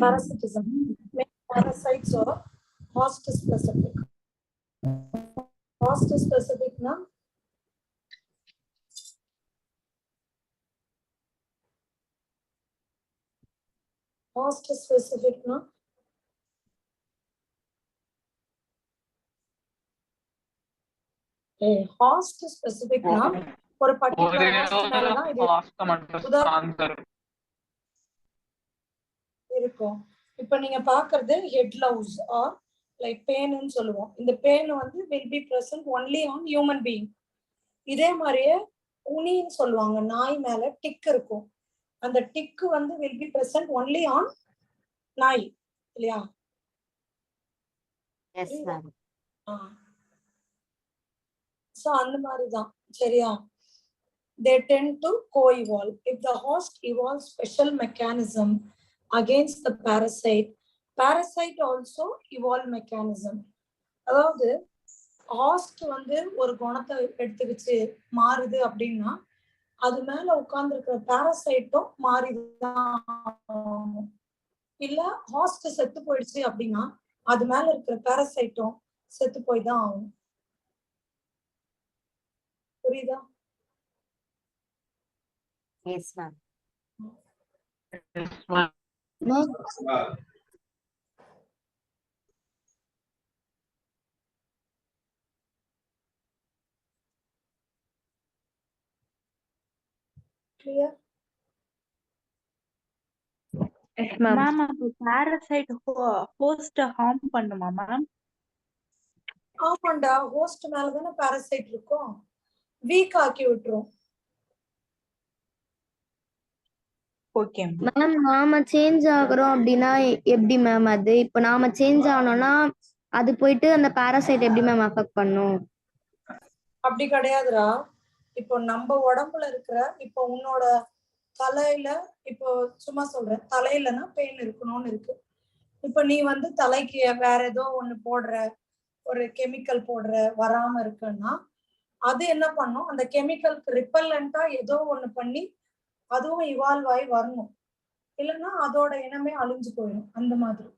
Speaker 1: Parasitism. Parasites or host specific. Host specific na host specific na host specific na ஒரு particular host மேல தான் இது இருக்கும். இப்போ நீங்க பார்க்கிறது ஹெட் லவ்ஸ் ஆர் லைக் பெயின்னு சொல்லுவோம். இந்த பெயின் வந்து will be present only on human being. இதே மாதிரியே உனின்னு சொல்லுவாங்க, நாய் மேல டிக் இருக்கும். அந்த டிக் வந்து will be present only on நாய், இல்லையா?
Speaker 3: Yes, ma'am.
Speaker 1: So அந்த மாதிரி தான், சரியா? They tend to co-evolve. If the host evolves special mechanism against the parasite also evolve mechanism. அதாவது ஹாஸ்ட் வந்து ஒரு குணத்தை எடுத்துக்கிச்சு மாறுது அப்படின்னா அது மேல உட்கார்ந்து இருக்கிற பாரசைட்டும் மாறிதான். இல்ல ஹாஸ்ட் செத்து போயிடுச்சு அப்படின்னா அது மேல இருக்கிற பாரசைட்டும் செத்து போய் தான் ஆகும். புரியுதா?
Speaker 3: Yes, ma'am.
Speaker 1: Clear?
Speaker 5: Yes, ma'am.
Speaker 13: Ma'am அப்போ பாரசைட் ஹோஸ்ட் ஹார்ம் பண்ணுமா மேம்?
Speaker 1: ஆமாண்டா, ஹோஸ்ட் மேலதானே பாரசைட் இருக்கும், வீக் ஆக்கி விட்டுரும்.
Speaker 13: ஓகே
Speaker 2: மேம் நாம சேஞ்ச் ஆகுறோம் அப்படின்னா எப்படி மேம்? அது இப்போ நாம சேஞ்ச் ஆனோம்னா அது போயிட்டு அந்த பாராசைட் எப்படி மேம் அஃபெக்ட் பண்ணும்?
Speaker 1: அப்படி கிடையாதுடா. இப்போ நம்ம உடம்புல இருக்கிற, இப்போ உன்னோட தலையில, இப்போ சும்மா சொல்றேன், தலையிலனா பெயின் இருக்கணும்னு இருக்கு. இப்போ நீ வந்து தலைக்கு வேற ஏதோ ஒண்ணு போடுற, ஒரு கெமிக்கல் போடுற, வராம இருக்குன்னா அது என்ன பண்ணும், அந்த கெமிக்கலுக்கு ரிப்பல்லண்டா ஏதோ ஒண்ணு பண்ணி அதுவும் இவால்வ் ஆகி வரணும். இல்லைன்னா அதோட இனமே அழிஞ்சு போயிடும். அந்த மாதிரி.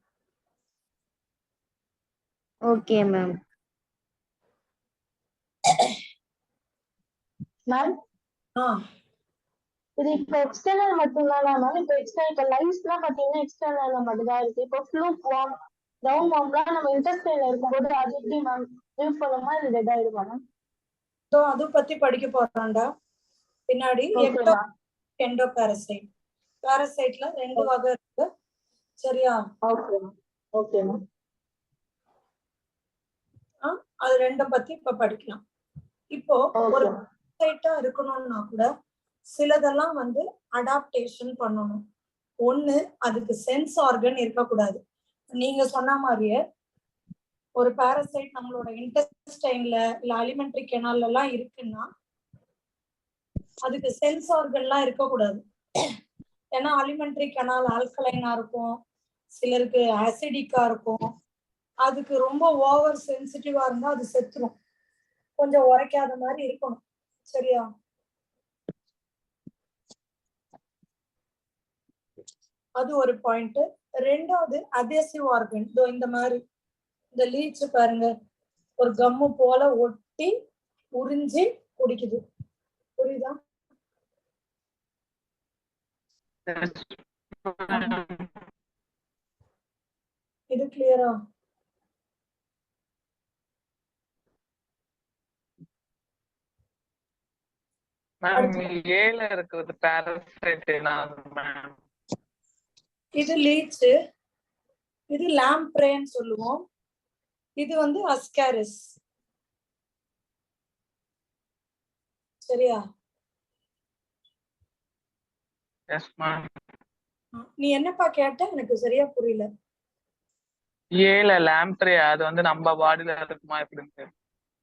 Speaker 2: Okay ma'am.
Speaker 7: மேம் இது இப்போ எக்ஸ்டர்னல் மட்டும்தானா மேம்? இப்போ இப்போ லைஃப்லாம் பாத்தீங்கன்னா எக்ஸ்டர்னல்ல மட்டும் தான் இருக்கு. இப்போ ஃப்ளூக் வார்ம், டவுன் வார்ம்லாம் நம்ம இன்டெஸ்டைன்ல இருக்கும்போது அது எப்படி மேம் யூஸ் பண்ணுமா, இது டெட் ஆயிடுமா மேம்?
Speaker 1: ஸோ அது பத்தி படிக்க போறான்டா பின்னாடி. Endo parasite. பாரசைட்ல 2 வகை இருக்கு, சரியா?
Speaker 7: Okay ma'am. Okay ma'am.
Speaker 1: அது 2 பத்தி இப்ப படிக்கலாம். இப்போ ஒரு பாரசைட்டா இருக்கணும்னா கூட சிலதெல்லாம் வந்து அடாப்டேஷன் பண்ணணும். ஒண்ணு, அதுக்கு சென்ஸ் ஆர்கன் இருக்கக்கூடாது. நீங்க சொன்ன மாதிரியே ஒரு பாரசைட் நம்மளோட இன்டெஸ்டைன்ல இல்ல அலிமெண்டரி கெனால்ல எல்லாம் இருக்குன்னா அதுக்கு சென்ஸ் ஆர்கன்லாம் இருக்கக்கூடாது. ஏன்னா அலிமெண்டரி கெனால் ஆல்கலைனா இருக்கும், சிலருக்கு ஆசிடிக்கா இருக்கும். அதுக்கு ரொம்ப ஓவர் சென்சிட்டிவா இருந்தா அது செத்துரும். கொஞ்சம் உரைக்காத மாதிரி இருக்கணும், சரியா? அது ஒரு பாயிண்ட். 2வது அதேசிவ் ஆர்கன். இந்த மாதிரி இந்த லீச் பாருங்க, ஒரு கம்மு போல ஒட்டி உறிஞ்சி குடிக்குது. புரியுதா? இது கிளியரா?
Speaker 14: இருக்கிறது பாரசைட்.
Speaker 1: இது லீச், இது லாம்ப்ரேன்னு சொல்லுவோம். இது வந்து அஸ்காரிஸ், சரியா? நீ என்னப்பா கேட்ட? எனக்கு சரியா புரியல.
Speaker 14: லாம்ப்ரே அது வந்து நம்ம பாடியில இருக்குமா எப்படின்னு?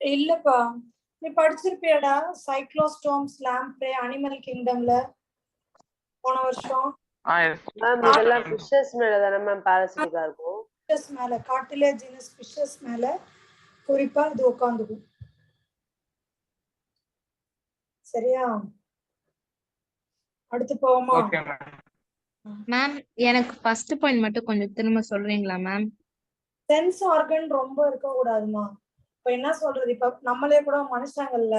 Speaker 1: இல்லப்பா, நீ படிச்சிருப்பியாடா சைக்ளோஸ்டோம்ஸ் லாம்ப்ரே அனிமல் கிங்டம்ல போன வருஷம்.
Speaker 14: எஸ்
Speaker 6: மேம் இதெல்லாம் ஃபிஷஸ் மேல தானே மேம் பாராசிட்டிக்கா இருக்கும்?
Speaker 1: ஃபிஷஸ் மேல, கார்டிலேஜினஸ் ஃபிஷஸ் மேல குறிப்பா இது உட்காந்துக்கும். சரியா? அடுத்து போவோமா?
Speaker 14: Okay ma'am.
Speaker 12: மேம் எனக்கு ஃபர்ஸ்ட் பாயிண்ட் மட்டும் கொஞ்சம் திரும்ப சொல்றீங்களா மேம்?
Speaker 1: சென்ஸ் ஆர்கன் ரொம்ப இருக்க கூடாதுமா. இப்ப என்ன சொல்றது, இப்ப நம்மளே கூட மனுஷங்கள்ல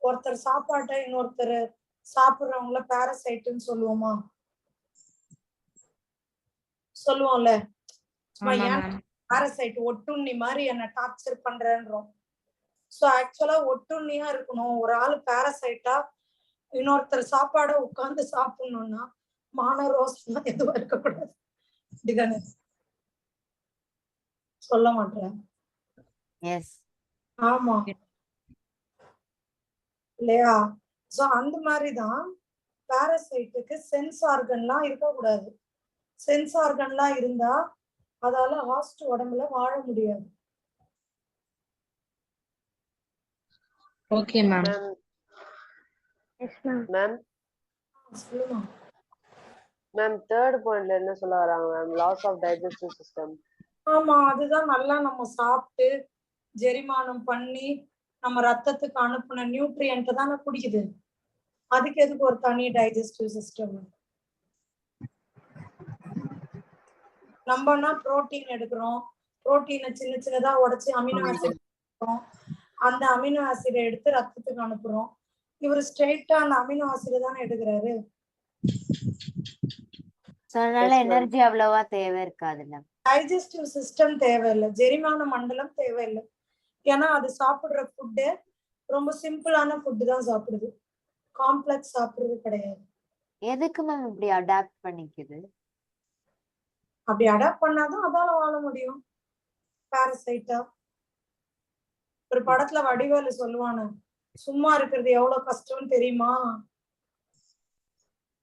Speaker 1: ஒருத்தர் சாப்பாட்டை இன்னொருத்தர் சாப்பிடுறவங்கள பாரசைட்டுன்னு சொல்லுவோமா? சொல்லுவோம்ல. ஏன் பாரசைட் ஒட்டுண்ணி மாதிரி என்ன டார்ச்சர் பண்றேன்றோம். சோ ஆக்சுவலா ஒட்டுண்ணியா இருக்கணும். ஒரு ஆள் பாரசைட்டா இன்னொருத்தர் சாப்பாட உட்கார்ந்து சாப்பிடணும்னா மான ரோசம் எதுவும் இருக்கக்கூடாது. அப்படிதானே? சொல்ல மாட்டேன். ஆமா இல்லையா? சோ அந்த மாதிரிதான் பாரசைட்டுக்கு சென்ஸ் ஆர்கன்லாம் இருக்கக்கூடாது. சென்ஸ் ஆர்கன்லாம் இருந்தா அதால ஹாஸ்ட் உடம்புல வாழ முடியாது.
Speaker 12: Okay ma'am.
Speaker 6: மேம்
Speaker 1: சொல்லுமா.
Speaker 6: மேம் தேர்ட் பாயிண்ட்ல என்ன சொல்ல வராங்க ma'am? Loss of digestive system.
Speaker 1: ஆமா, அதுதான் நல்லா நம்ம சாப்பிட்டு ஜெரிமானம் பண்ணி நம்ம ரத்தத்துக்கு அனுப்புன நியூட்ரியன்ட் தானே குடிக்குது. அதுக்கு எதுக்கு ஒரு தனி டைஜஸ்டிவ் சிஸ்டம்? நம்மனா புரோட்டீன் எடுக்கிறோம், புரோட்டீனை சின்ன சின்னதா உடைச்சு அமினோ ஆசிட் எடுக்கிறோம், அந்த அமினோ ஆசிடை எடுத்து ரத்தத்துக்கு அனுப்புறோம். இவர் ஸ்ட்ரெயிட்டா அந்த அமினோ ஆசிட் தானே எடுக்கிறாரு.
Speaker 3: எனர்ஜி அவ்வளவா தேவை இருக்காதுல்ல.
Speaker 1: டைஜஸ்டிவ் சிஸ்டம் தேவையில்லை, ஜெரிமான மண்டலம் தேவையில்லை. ஏன்னா அது சாப்பிடுற ஃபுட்டு ரொம்ப சிம்பிளான ஃபுட்டு தான் சாப்பிடுது, காம்ப்ளெக்ஸ் சாப்பிடுறது கிடையாது.
Speaker 3: எதுக்கு மேம் இப்படி அடாப்ட் பண்ணிக்குது?
Speaker 1: அப்படி அடாப்ட் பண்ணாதான் அதால வாழ முடியும். பாரசைட்டா ஒரு படத்துல வடிவேலு சொல்லுவானு, சும்மா இருக்கிறது எவ்வளவு கஷ்டம்னு தெரியுமா?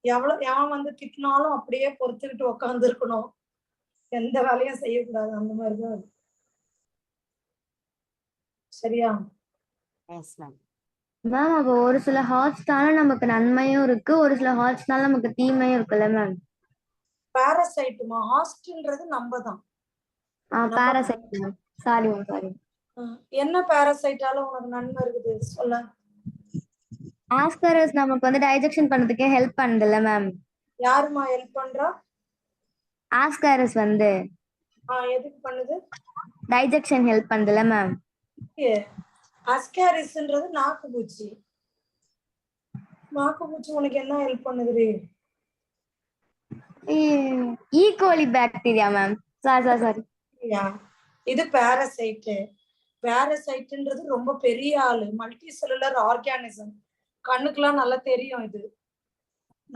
Speaker 1: எவன் வந்து திட்டினாலும் அப்படியே பொறுத்துக்கிட்டு உட்கார்ந்து இருக்கணும், எந்த வேலையும் செய்யக்கூடாது. அந்த மாதிரிதான் அது. சரியா?
Speaker 15: மேம் அப்போ ஒரு சில ஹார்ட்ஸ்னால நமக்கு நன்மையும் இருக்கு, ஒரு சில ஹார்ட்ஸ்னால நமக்கு தீமையும் இருக்குல்ல மேம்?
Speaker 1: பாரசைட்டுமா, ஹாஸ்ட்ன்றது நம்ம தான்.
Speaker 15: Parasite ma'am. Sorry ma'am, sorry.
Speaker 1: என்ன பாரசைட்டால உனக்கு நன்மை இருக்குது சொல்ல?
Speaker 15: ஆஸ்கரஸ் நமக்கு வந்து டைஜெக்ஷன் பண்ணதுக்கே ஹெல்ப் பண்ணுதுல்ல மேம்?
Speaker 1: யாருமா ஹெல்ப் பண்றா?
Speaker 15: ஆஸ்கரஸ் வந்து
Speaker 1: எதுக்கு பண்ணுது?
Speaker 15: டைஜெக்ஷன் ஹெல்ப் பண்ணுதுல்ல மேம்?
Speaker 1: அஸ்காரிஸ்ன்றது நாக்கு பூச்சி. நாக்கு பூச்சி உனக்கு என்ன ஹெல்ப் பண்ணுது?
Speaker 15: E. coli bacteria ma'am. சாரி.
Speaker 1: இது பாரசைட். பாரசைட்ன்றது ரொம்ப பெரிய ஆளு, மல்டி செல்லுலர் ஆர்கானிசம். கண்ணுக்குலாம் நல்லா தெரியும். இது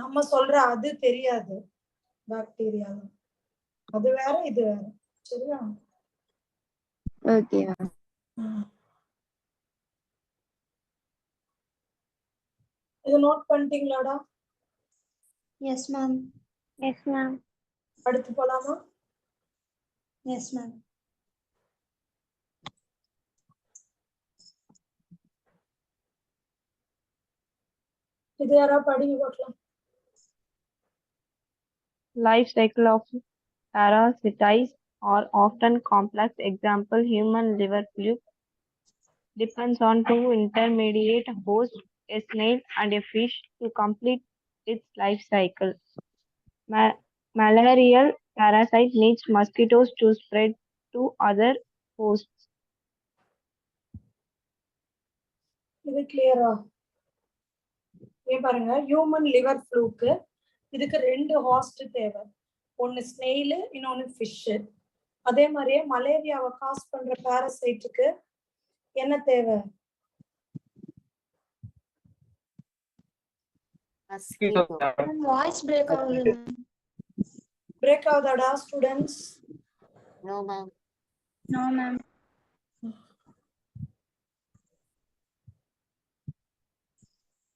Speaker 1: நம்ம சொல்ற அது தெரியாது. பாக்டீரியா அது வேற, இது வேற. சரியா?
Speaker 15: Okay ma'am.
Speaker 1: இது நோட் பண்ணிட்டீங்களாடா?
Speaker 8: Yes ma'am.
Speaker 2: Yes ma'am.
Speaker 1: அடுத்து போலாமா?
Speaker 8: Yes ma'am.
Speaker 1: இது யாரா படிங்க பார்க்கலாம்.
Speaker 5: Life cycle of parasites are often complex. Example, human liver fluke depends on two intermediate hosts, a snail and a fish, to complete its life cycle. Malarial parasite needs mosquitoes to spread to other hosts.
Speaker 1: இது கிளியரா? பாருங்க, human liver ஃப்ளூக்கு இதுக்கு 2 ஹாஸ்ட் தேவை. ஒன்னு snail, இன்னொன்னு fish. அதே மாதிரியே மலேரியாவை cos பண்ற பாரசைட்டுக்கு என்ன தேவை?
Speaker 8: வாய்ஸ் பிரேக் ஆகுது.
Speaker 1: பிரேக் ஆகுதாடா students?
Speaker 3: No ma'am.
Speaker 8: No ma'am.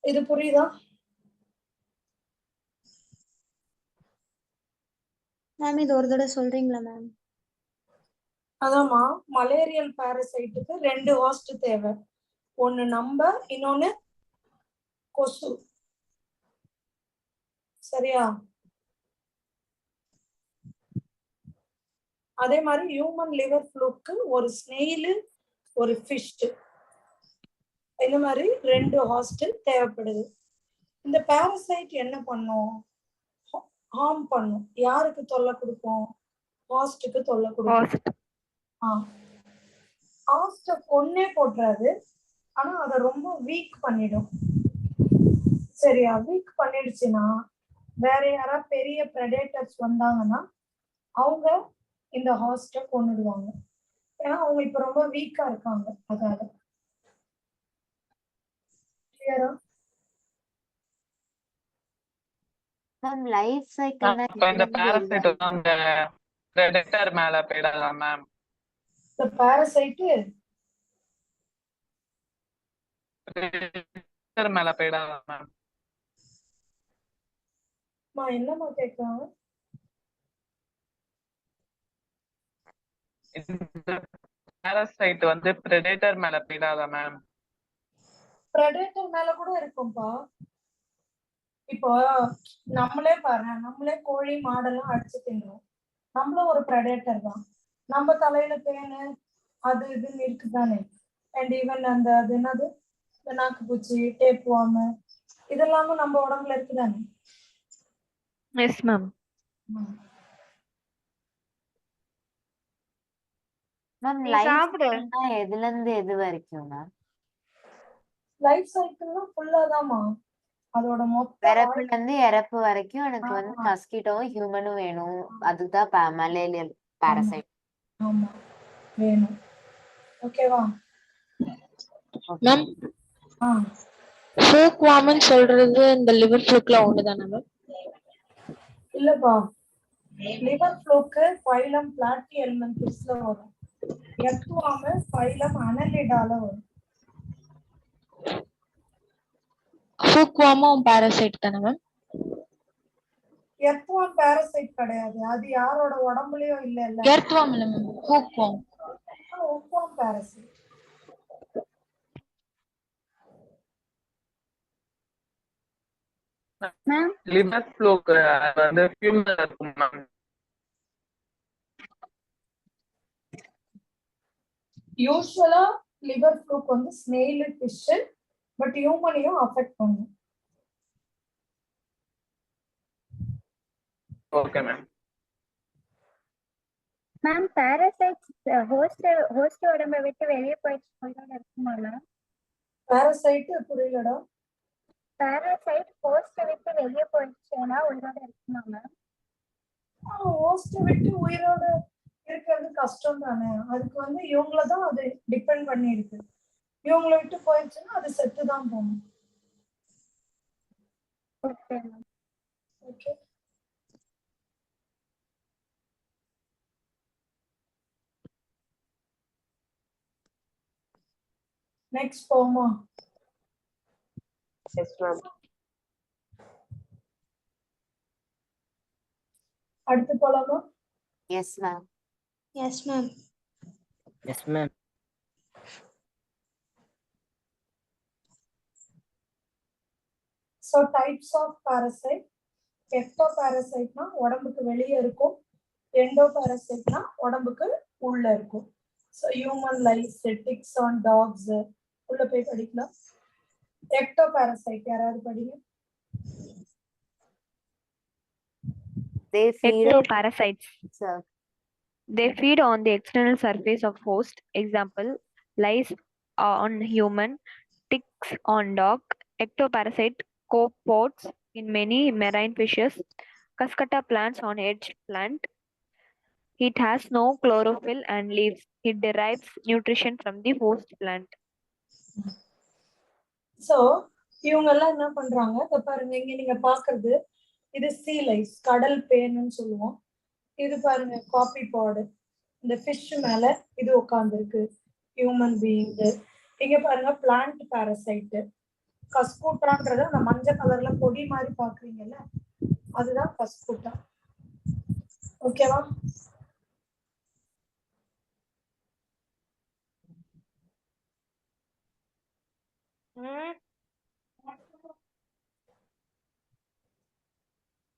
Speaker 1: இது புரியுதா?
Speaker 8: மேம் இது ஒரு தடவை சொல்றீங்களா மேம்?
Speaker 1: அதாம்மா, மலேரியல் பாரசைட்டுக்கு 2 ஹாஸ்ட் தேவை. ஒன்னு நம்ம, இன்னொன்னு கொசு. சரியா? அதே மாதிரி ஹியூமன் லிவர் ஃப்ளூக்கு ஒரு ஸ்னெயிலு ஒரு ஃபிஷ் இந்த மாதிரி 2 ஹாஸ்டல் தேவைப்படுது. இந்த பாரசைட் என்ன பண்ணும்? ஹார்ம் பண்ணும். யாருக்கு தொல்லை கொடுக்கும்? ஹாஸ்டுக்கு தொல்லை கொடுக்கும். ஹாஸ்ட கொன்னே போட்டுறாது, ஆனா அதை ரொம்ப வீக் பண்ணிடும். சரியா? வீக் பண்ணிடுச்சுன்னா வேற யாராவது பெரிய பிரெடேட்டர்ஸ் வந்தாங்கன்னா அவங்க இந்த ஹாஸ்ட கொன்னுடுவாங்க. ஏன்னா அவங்க இப்ப ரொம்ப வீக்கா இருக்காங்க. அதால கிளியரா?
Speaker 3: மேம் லைஃப் சைக்கிள்னா
Speaker 14: இந்த பாராசைட் அந்த பிரெடேட்டர் மேல போயிடலாம் மேம்.
Speaker 1: இந்த பாரசைட்
Speaker 14: பிரெடேட்டர் மேல போயிடலாம் மேம்.
Speaker 1: என்னமா கேட்கறாங்க?
Speaker 14: இந்த பாராசைட் வந்து பிரெடேட்டர் மேல போயிடாதா மேம்?
Speaker 1: பிரெடேட்டர் மேல கூட இருக்கும்பா. இப்போ நம்மளே பாரு, நம்மளே கோழி மாடெல்லாம் அடிச்சு தின்றோம். நம்மளும் ஒரு பிரெடேட்டர் தான். நம்ம தலையில தேனு அது இதுன்னு இருக்குதானே. அண்ட் ஈவன் அந்த அது என்னது நாக்கு பூச்சி, டேப் வார்ம் இதெல்லாமும் நம்ம உடம்புல இருக்குதானே.
Speaker 5: Yes ma'am.
Speaker 3: மேம் லைஃப் சைக்கிள்னா எதுல இருந்து எது வரைக்கும் மேம்?
Speaker 1: லைஃப் சைக்கிள்னா ஃபுல்லா தான்மா. அதோட மொத்த
Speaker 3: பிறப்புல இருந்து இறப்பு வரைக்கும் எனக்கு வந்து மஸ்கிட்டோவும் ஹியூமனும் வேணும். அதுதான் மலேரியல் பாரசைட்.
Speaker 1: ஆமா வேணும். ஓகேவா
Speaker 12: மேம்? ஃப்ளூக் வார்ம்னு சொல்றது இந்த லிவர் ஃப்ளூக்ல ஒண்ணுதானே மேம்?
Speaker 1: இல்லப்பா, லிவர் ஃப்ளூக்கு ஃபைலம் பிளாட்டிஹெல்மின்த்ஸ்ல வரும். எர்த்வார்ம் ஃபைலம் அனலிடால வரும்.
Speaker 12: ஃப்ளூக் வார்மும் பாராசைட் தானே மேம்?
Speaker 1: எர்த்வார்ம் பாராசைட் கிடையாது. அது யாரோட உடம்புலயும் இல்ல.
Speaker 12: எர்த்வார்ம் இல்ல ma'am, hookworm.
Speaker 1: Hookworm parasite.
Speaker 15: Ma'am
Speaker 14: liver fluke வந்து ஹியூமன்ல இருக்கும் மேம்.
Speaker 1: யூசுவலா லிவர் ஃப்ளூக் வந்து ஸ்னெயில், ஃபிஷ், பட் ஹியூமனையும் அஃபெக்ட் பண்ணும்.
Speaker 14: Okay ma'am.
Speaker 15: Ma'am parasites host உடம்ப விட்டு வெளியே போயிட்டு உயிரோட இருக்குமா மேம்?
Speaker 1: பாராசைட் புரியலடா.
Speaker 15: பாராசைட் ஹோஸ்ட விட்டு வெளியே போயிடுச்சுன்னா உயிரோட இருக்குமா மேம்?
Speaker 1: ஹோஸ்ட விட்டு உயிரோட இருக்கிறது கஷ்டம் தானே. அதுக்கு வந்து இவங்கள தான் அது டிபெண்ட் பண்ணி இருக்கு. இவங்கள விட்டு போயிடுச்சுன்னா அது செத்து தான் போகணும்.
Speaker 15: Okay ma'am.
Speaker 1: ஓகே. நெக்ஸ்ட் போமா.
Speaker 6: Yes ma'am.
Speaker 1: அடுத்து போலாமா?
Speaker 3: Yes ma'am.
Speaker 8: Yes ma'am.
Speaker 11: Yes ma'am.
Speaker 1: So types of parasite. எக்டோபாரசைட்னா உடம்புக்கு வெளியே இருக்கும். எண்டோபாரசைட்னா உடம்புக்கு உள்ள இருக்கும். So human lice, ticks on dogs உள்ள போய் படிக்கலாம். எக்டோபாரசைட் யாராவது படிங்க.
Speaker 5: Ectoparasites. They feed on the external surface of host. Example, lice on human, ticks on dog. Ectoparasite copepods in many marine fishes. Cascata plants on edge plant. It has no chlorophyll and leaves. It derives nutrition from the host plant.
Speaker 1: So இவங்க எல்லாம் என்ன பண்றாங்க? இதை பாருங்க, இங்க நீங்க பாக்குறது இது சீ லைஸ், கடல் பேனுன்னு சொல்லுவோம். இது பாருங்க காபி பாடு. இந்த ஃபிஷ் மேல இது உட்கார்ந்துருக்கு ஹியூமன் பீயிங். இங்க பாருங்க பிளான்ட் பாரசைட். கஸ்கூட்டான்றது அந்த மஞ்சள் கலர்ல கொடி மாதிரி பாக்குறீங்கல்ல, அதுதான் கஸ்கூட்டா. ஓகேவா?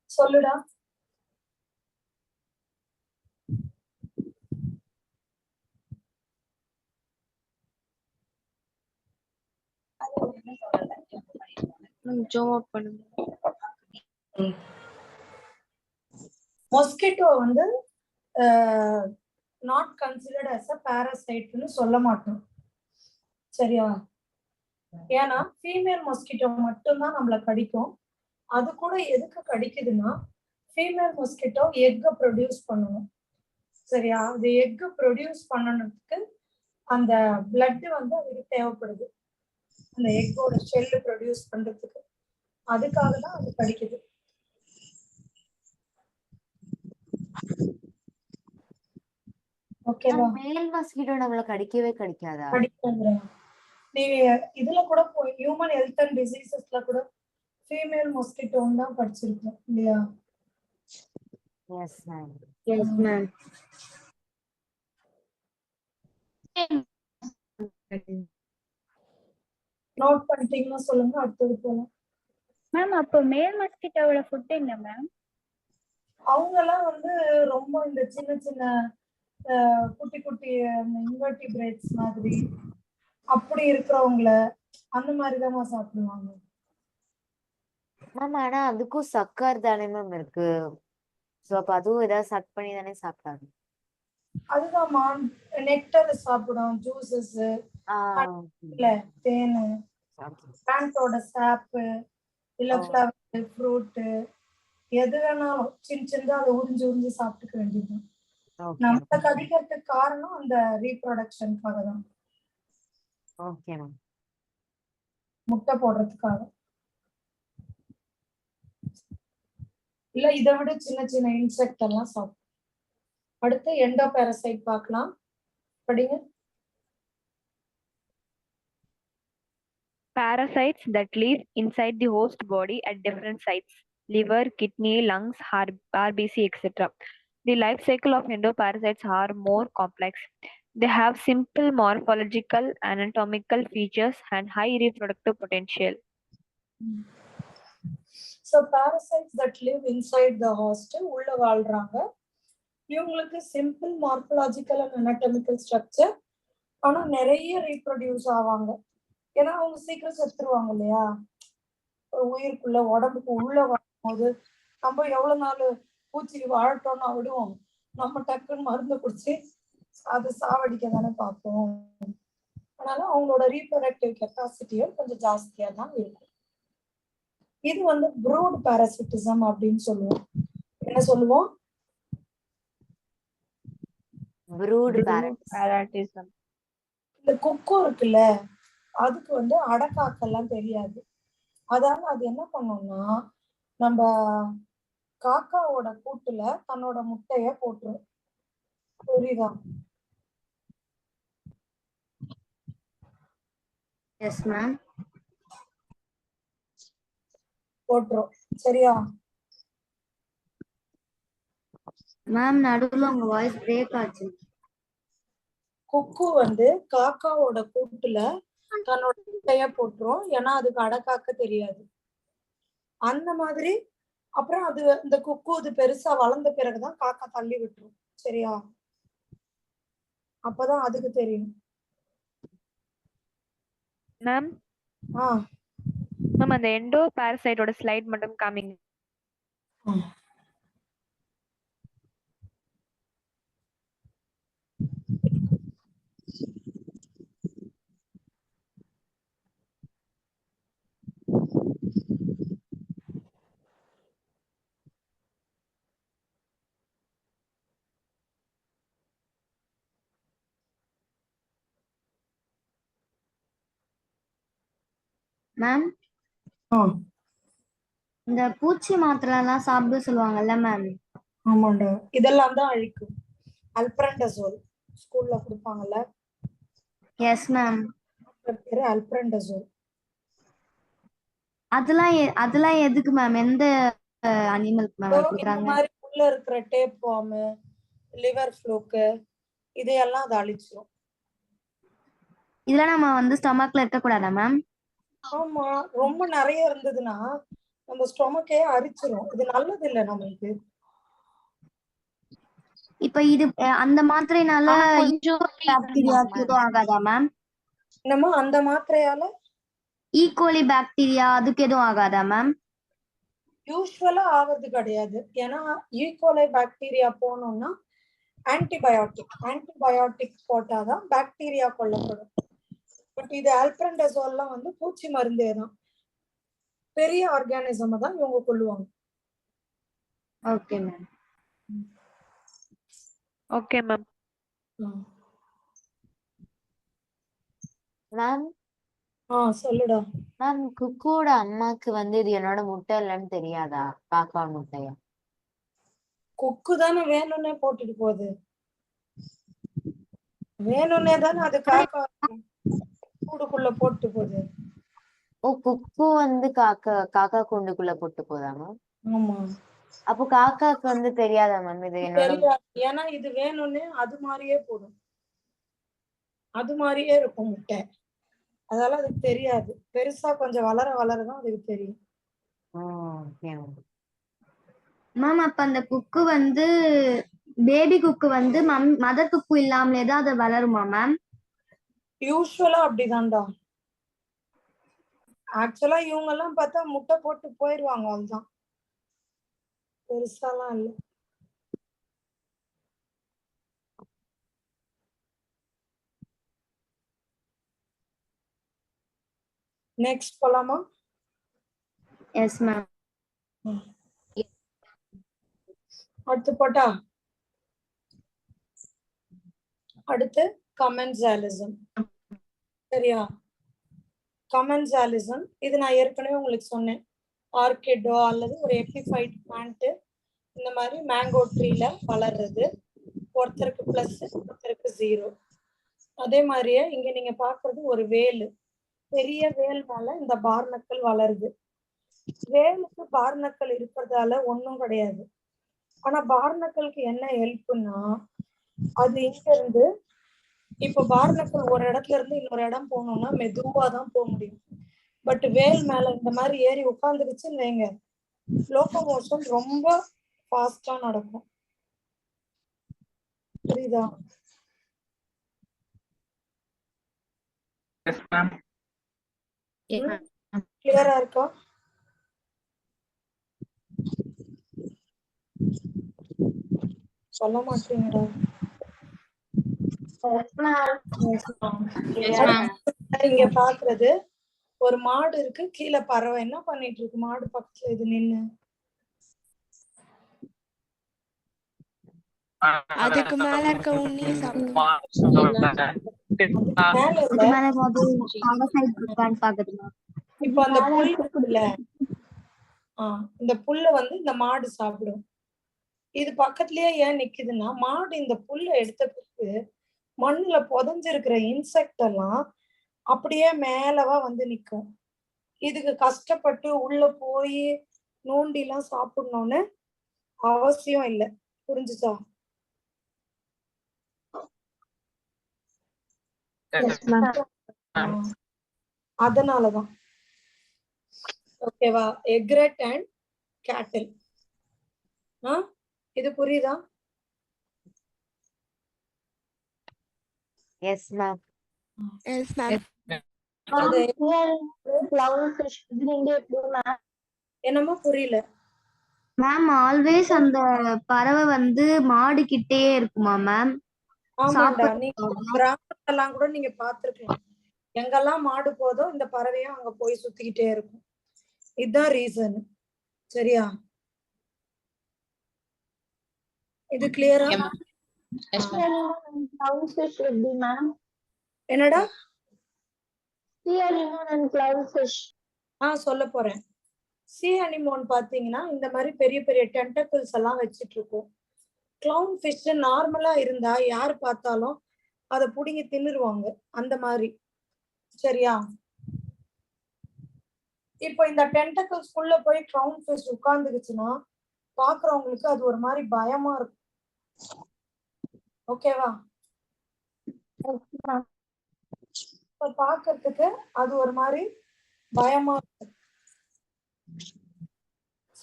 Speaker 1: சொல்லுடா.
Speaker 4: ஜூம் அவுட் பண்ணுங்க.
Speaker 1: மொஸ்கிட்டோ வந்து நாட் கன்சிடர்ட் அஸ் அ பாராசைட்னு சொல்ல மாட்டோம். சரியா? ஏன்னா ஃபீமேல் மொஸ்கிட்டோ மட்டும்தான் நம்மள கடிக்கும். அது கூட எதுக்கு கடிக்குதுன்னா ஃபீமேல் மொஸ்கிட்டோ எக்கை ப்ரொடியூஸ் பண்ணணும். சரியா? அது எக்கு ப்ரொடியூஸ் பண்ணணுக்கு அந்த பிளட் வந்து அதுக்கு தேவைப்படுது, அந்த எக்கோட ஷெல்லு ப்ரொடியூஸ் பண்றதுக்கு. அதுக்காக தான் அது கடிக்குது. ஓகேவா?
Speaker 3: மேல் மஸ்கிட்டோ நம்மள கடிக்கவே கடிக்காதா?
Speaker 1: கடிக்காதுடா. நீங்க இதுல கூட ஹியூமன் ஹெல்த் அண்ட் டிசீசஸ்ல கூட ஃபீமேல் மொஸ்கிட்டோன்னு தான் படிச்சிருக்கோம் இல்லையா?
Speaker 3: Yes ma'am.
Speaker 15: Yes ma'am.
Speaker 1: Note பண்ணிட்டீங்கன்னா சொல்லுங்க, அடுத்தது போலாம்.
Speaker 13: மேம் அப்போ மேல் மஸ்கிட்டோவோட ஃபுட் என்ன மேம்?
Speaker 1: அவங்கெல்லாம் வந்து ரொம்ப இந்த சின்ன சின்ன குட்டி குட்டி இன்வெர்டிபிரேட்ஸ் மாதிரி அப்படி இருக்கிறவங்கள அந்த மாதிரி தான் சாப்பிடுவாங்க.
Speaker 3: மேம் ஆனா அதுக்கும் சக்கர் தானே மேம் இருக்கு. சோ அப்ப அதுவும் ஏதாவது சக் பண்ணி தானே சாப்பிட்டாங்க.
Speaker 1: அதுதான்மா, நெக்டர் சாப்பிடும், ஜூசஸ், தேனு, பிளான்டோட சாப்பு, இல்ல ஃப்ளவர், ஃப்ரூட்டு, எது வேணாலும் சின்ன சின்னதா அதை உறிஞ்சு உறிஞ்சு சாப்பிட்டுக்க வேண்டியதுதான். நம்ம கடிக்கிறதுக்கு காரணம் அந்த ரீப்ரொடக்ஷனுக்காக தான்.
Speaker 3: Okay ma'am.
Speaker 1: முட்டை போடுறதுக்காக, இல்ல இதை விட சின்ன சின்ன இன்செக்ட் எல்லாம் சாப்பிடும். அடுத்து எண்டோ பாரசைட் பார்க்கலாம், படிங்க.
Speaker 5: Parasites that live inside the host body at different sites, liver, kidney, lungs, RBC, etc. The life cycle of endoparasites are more complex. They have simple morphological, anatomical features and high reproductive potential.
Speaker 1: So parasites that live inside the host உள்ள வாழ்றாங்க. இவங்களுக்கு simple மார்பலாஜிக்கல் and anatomical structure, ஆனா நிறைய reproduce ஆவாங்க. ஏன்னா அவங்க சீக்கிரம் செத்துருவாங்க இல்லையா? ஒரு உயிருக்குள்ள உடம்புக்கு உள்ள வரும்போது நம்ம எவ்வளவு நாள் பூச்சி வாழட்டோம்னா விடுவோம், நம்ம டக்குன்னு மருந்து குடிச்சு அது சாவடிக்க தானே பார்ப்போம். அதனால அவங்களோட ரீப்ரொடக்டிவ் கெப்பாசிட்டியும் கொஞ்சம் ஜாஸ்தியா தான் இருக்கும். இது வந்து ப்ரூட் பாராசிட்டிசம் அப்படின்னு சொல்லுவோம். என்ன சொல்லுவோம்?
Speaker 3: ப்ரூட் பாராசிட்டிசம்.
Speaker 1: இந்த கொக்கு இருக்குல்ல, அதுக்கு வந்து அடக்காக்கெல்லாம் தெரியாது. அதாவது அது என்ன பண்ணும்னா நம்ம காக்காவோட கூட்டுல தன்னோட முட்டைய போட்டுரும். புரியுதா?
Speaker 15: Yes ma'am.
Speaker 1: போட்டுரும். சரியா?
Speaker 15: மேம் நடுவுல உங்க வாய்ஸ் பிரேக் ஆச்சு.
Speaker 1: கொக்கு வந்து காக்காவோட கூட்டுல தன்னோட முட்டைய போட்டுரும், ஏன்னா அதுக்கு அடக்காக்க தெரியாது. அந்த மாதிரி அப்புறம் அது இந்த கொக்கு இது பெருசா வளர்ந்த பிறகுதான் காக்கா தள்ளி விட்டுரும். சரியா? அப்பதான் அதுக்கு தெரியும்.
Speaker 5: மேம் அந்த எண்டோ பாரசைட்டோட ஸ்லைட் மட்டும் காமிங்க.
Speaker 15: மேம் இந்த பூச்சி மாத்திரை எல்லாம் சாப்பிட சொல்லுவாங்கல்ல மேம்?
Speaker 1: ஆமாண்டா, இதெல்லாம் தான் அழிக்கும். அல்ப்ரண்டசோல் ஸ்கூல்ல கொடுப்பாங்கல்ல.
Speaker 15: Yes ma'am.
Speaker 1: பேரு அல்ப்ரண்டசோல்.
Speaker 15: அதெல்லாம் எதுக்கு மேம்? எந்த அனிமலுக்கு மேம் கொடுக்குறாங்க?
Speaker 1: இந்த மாதிரி உள்ள இருக்கிற டேப் ஃபார்ம், லிவர் ஃப்ளூக்கு, இதையெல்லாம் அது அழிச்சிரும்.
Speaker 15: இதெல்லாம் நம்ம வந்து ஸ்டொமக்ல இருக்க கூடாதா மேம்?
Speaker 1: ஆமா, ரொம்ப நிறைய இருந்ததுன்னா நம்ம ஸ்டொமக்கே அரிச்சிரும். இது நல்லது இல்ல நம்மளுக்கு.
Speaker 15: இப்ப இது அந்த மாத்திரைனால பாக்டீரியாக்கு எதுவும் ஆகாதா மேம்?
Speaker 1: நம்ம அந்த மாத்திரையால
Speaker 15: ஈகோலி பாக்டீரியா அதுக்கு எதுவும் ஆகாதா மேம்?
Speaker 1: யூஸ்வலா ஆவது கிடையாது. ஏன்னா ஈகோலை பாக்டீரியா போனோம்னா ஆன்டிபயோட்டிக் போட்டாதான் பாக்டீரியா கொல்லப்படும். பட் இது ஆல்பெண்டசோல்லாம் வந்து பூச்சி மருந்தே தான். பெரிய ஆர்கானிசம் தான் இவங்க கொல்லுவாங்க.
Speaker 15: Okay ma'am.
Speaker 5: Okay ma'am.
Speaker 3: Ma'am
Speaker 1: சொல்லுடா.
Speaker 3: மேம் குக்கோட அம்மாக்கு வந்து இது என்னோட முட்டை இல்லைன்னு தெரியாதா? காக்கா முட்டையா?
Speaker 1: குக்கு தானே வேணும்னே போட்டுட்டு போகுது. வேணும்னே தானே அது காக்கா கூடுக்குள்ள போட்டு போகுது.
Speaker 3: ஓ, குக்கு வந்து காக்கா கூண்டுக்குள்ள போட்டு போதாமா?
Speaker 1: ஆமா.
Speaker 3: அப்போ காக்காக்கு வந்து தெரியாதா மேம் இது என்னோட?
Speaker 1: தெரியாது. ஏன்னா இது வேணும்னே அது மாதிரியே போடும். அது மாதிரியே இருக்கும் முட்டை. அதனால அதுக்கு தெரியாது. பெருசா கொஞ்சம் வளர வளரதான் அதுக்கு தெரியும்.
Speaker 15: மேம் அப்ப அந்த குக்கு வந்து பேபி குக்கு வந்து மதர் குக்கு இல்லாமலே தான் அது வளருமா மேம்?
Speaker 1: யூஸ்வலா அப்படிதான்டா. ஆக்சுவலா இவங்க எல்லாம் பார்த்தா முட்டை போட்டு போயிருவாங்க. அதுதான் பெருசாலாம் இல்லை. நெக்ஸ்ட் போலாமா?
Speaker 15: Yes ma'am.
Speaker 1: அடுத்து போட்டா அடுத்து கமென்சாலிசம். சரியா? கமென்சாலிசம் இது நான் ஏற்கனவே உங்களுக்கு சொன்னேன். ஆர்கிடோ அல்லது ஒரு எபிஃபைட் பிளான்ட் இந்த மாதிரி மேங்கோ ட்ரீல வளர்றது. ஒருத்தருக்கு பிளஸ் ஒருத்தருக்கு 0. அதே மாதிரியே இங்க நீங்க பாக்குறது ஒரு வேல். பெரிய வேல் மேல இந்த பார்னக்கல் வளருது. வேலுக்கு பார்னக்கல் இருக்கிறதால ஒண்ணும் கிடையாது. ஆனா பார்னக்கலுக்கு என்ன ஹெல்ப்னா, அது இங்க இருந்து இப்ப பார்னக்கல் ஒரு இடத்துல இருந்து இன்னொரு இடம் போகணும்னா மெதுவா தான் போக முடியும். பட் வேல் மேல இந்த மாதிரி ஏறி உட்காந்துருச்சுன்னு வைங்க, லோகோமோஷன் ரொம்ப ஃபாஸ்டா நடக்கும். புரியுதா? கிளியரா இருக்கா? சொல்ல மாட்டீங்கடா. இங்க பாக்குறது ஒரு மாடு இருக்கு, கீழே பறவை என்ன பண்ணிட்டு இருக்கு? மாடு பக்கத்துல இது நின்னு
Speaker 16: அதுக்கு மேல இருக்க உண்ணிய
Speaker 1: இப்ப அந்த புல் இருக்குல்ல, இந்த புல்ல வந்து இந்த மாடு சாப்பிடும். இது பக்கத்துலயே ஏன் நிக்குதுன்னா, மாடு இந்த புல்ல எடுத்த பிறகு மண்ணுல புதைஞ்சிருக்கிற இன்செக்ட் எல்லாம் அப்படியே மேலவா வந்து நிக்கும். இதுக்கு கஷ்டப்பட்டு உள்ள போய் நோண்டி எல்லாம் சாப்பிடணும்னு அவசியம் இல்லை. புரிஞ்சுச்சா? அதனாலதான். ஓகேவா? எக்ரெட் அண்ட் கேட்டில். இது புரியுதா?
Speaker 3: S ma'am.
Speaker 16: Yes ma'am.
Speaker 1: என்னமோ புரியல
Speaker 15: மேம். ஆல்வேஸ் அந்த பறவை வந்து மாடு கிட்டே இருக்குமா மேம்?
Speaker 1: ஆமாண்டா. நீங்க கிராமத்தெல்லாம் கூட நீங்க பாத்துருக்கலாம். எங்கெல்லாம் மாடு போதோ இந்த பறவையும் அங்க போய் சுத்திக்கிட்டே இருக்கும். இதுதான் ரீசன். சரியா? இது கிளியரா? என்னடா? சொல்ல போறேன். சீ அனிமோன் பாத்தீங்கன்னா இந்த மாதிரி பெரிய பெரிய டென்டக்கிள்ஸ் எல்லாம் வச்சிட்டு இருக்கும். கிளவுன் ஃபிஷ் நார்மலா இருந்தா யார் பார்த்தாலும் அதை புடுங்கி தின்னுருவாங்க. அந்த மாதிரி. சரியா? இப்போ இந்த டென்டக்கிள்ஸ்குள்ள போய் கிளவுன் ஃபிஷ் உட்கார்ந்துக்குச்சுன்னா பாக்குறவங்களுக்கு அது ஒரு மாதிரி பயமா இருக்கும். ஓகேவா? பாக்குறதுக்கு அது ஒரு மாதிரி பயமா இருக்கும்.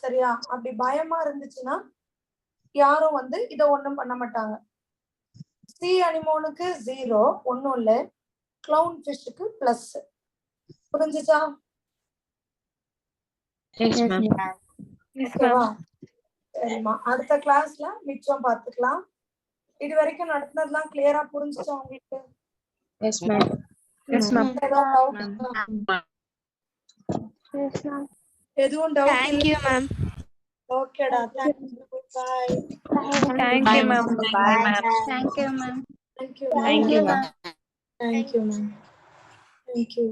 Speaker 1: சரியா? அப்படி பயமா இருந்துச்சுன்னா யாரும் வந்து இத ஒண்ணும் பண்ண மாட்டாங்க. சீ அனிமோனுக்கு 0 ஒன்னும் இல்ல, கிளவுன் ஃபிஷ்க்கு பிளஸ். புரிஞ்சுச்சா?
Speaker 5: Yes, ma'am. Yes,
Speaker 1: ஓகேவா?
Speaker 5: ma'am.
Speaker 1: சரிம்மா, அடுத்த கிளாஸ்ல மிச்சம் பார்த்துக்கலாம். இது வரைக்கும் நடந்ததெல்லாம் கிளியரா புரிஞ்சுச்சா உங்களுக்கு?
Speaker 5: Yes, ma'am. Yes, ma'am.
Speaker 1: எதுவும் டவுட்?
Speaker 16: Thank you, ma'am.
Speaker 1: ஓகேடா, thank you. Bye.
Speaker 5: Thank you, ma'am. Bye, ma'am.
Speaker 15: Thank you, ma'am.
Speaker 1: Thank you.
Speaker 5: Thank you, ma'am.
Speaker 1: Thank you, ma'am. Thank you.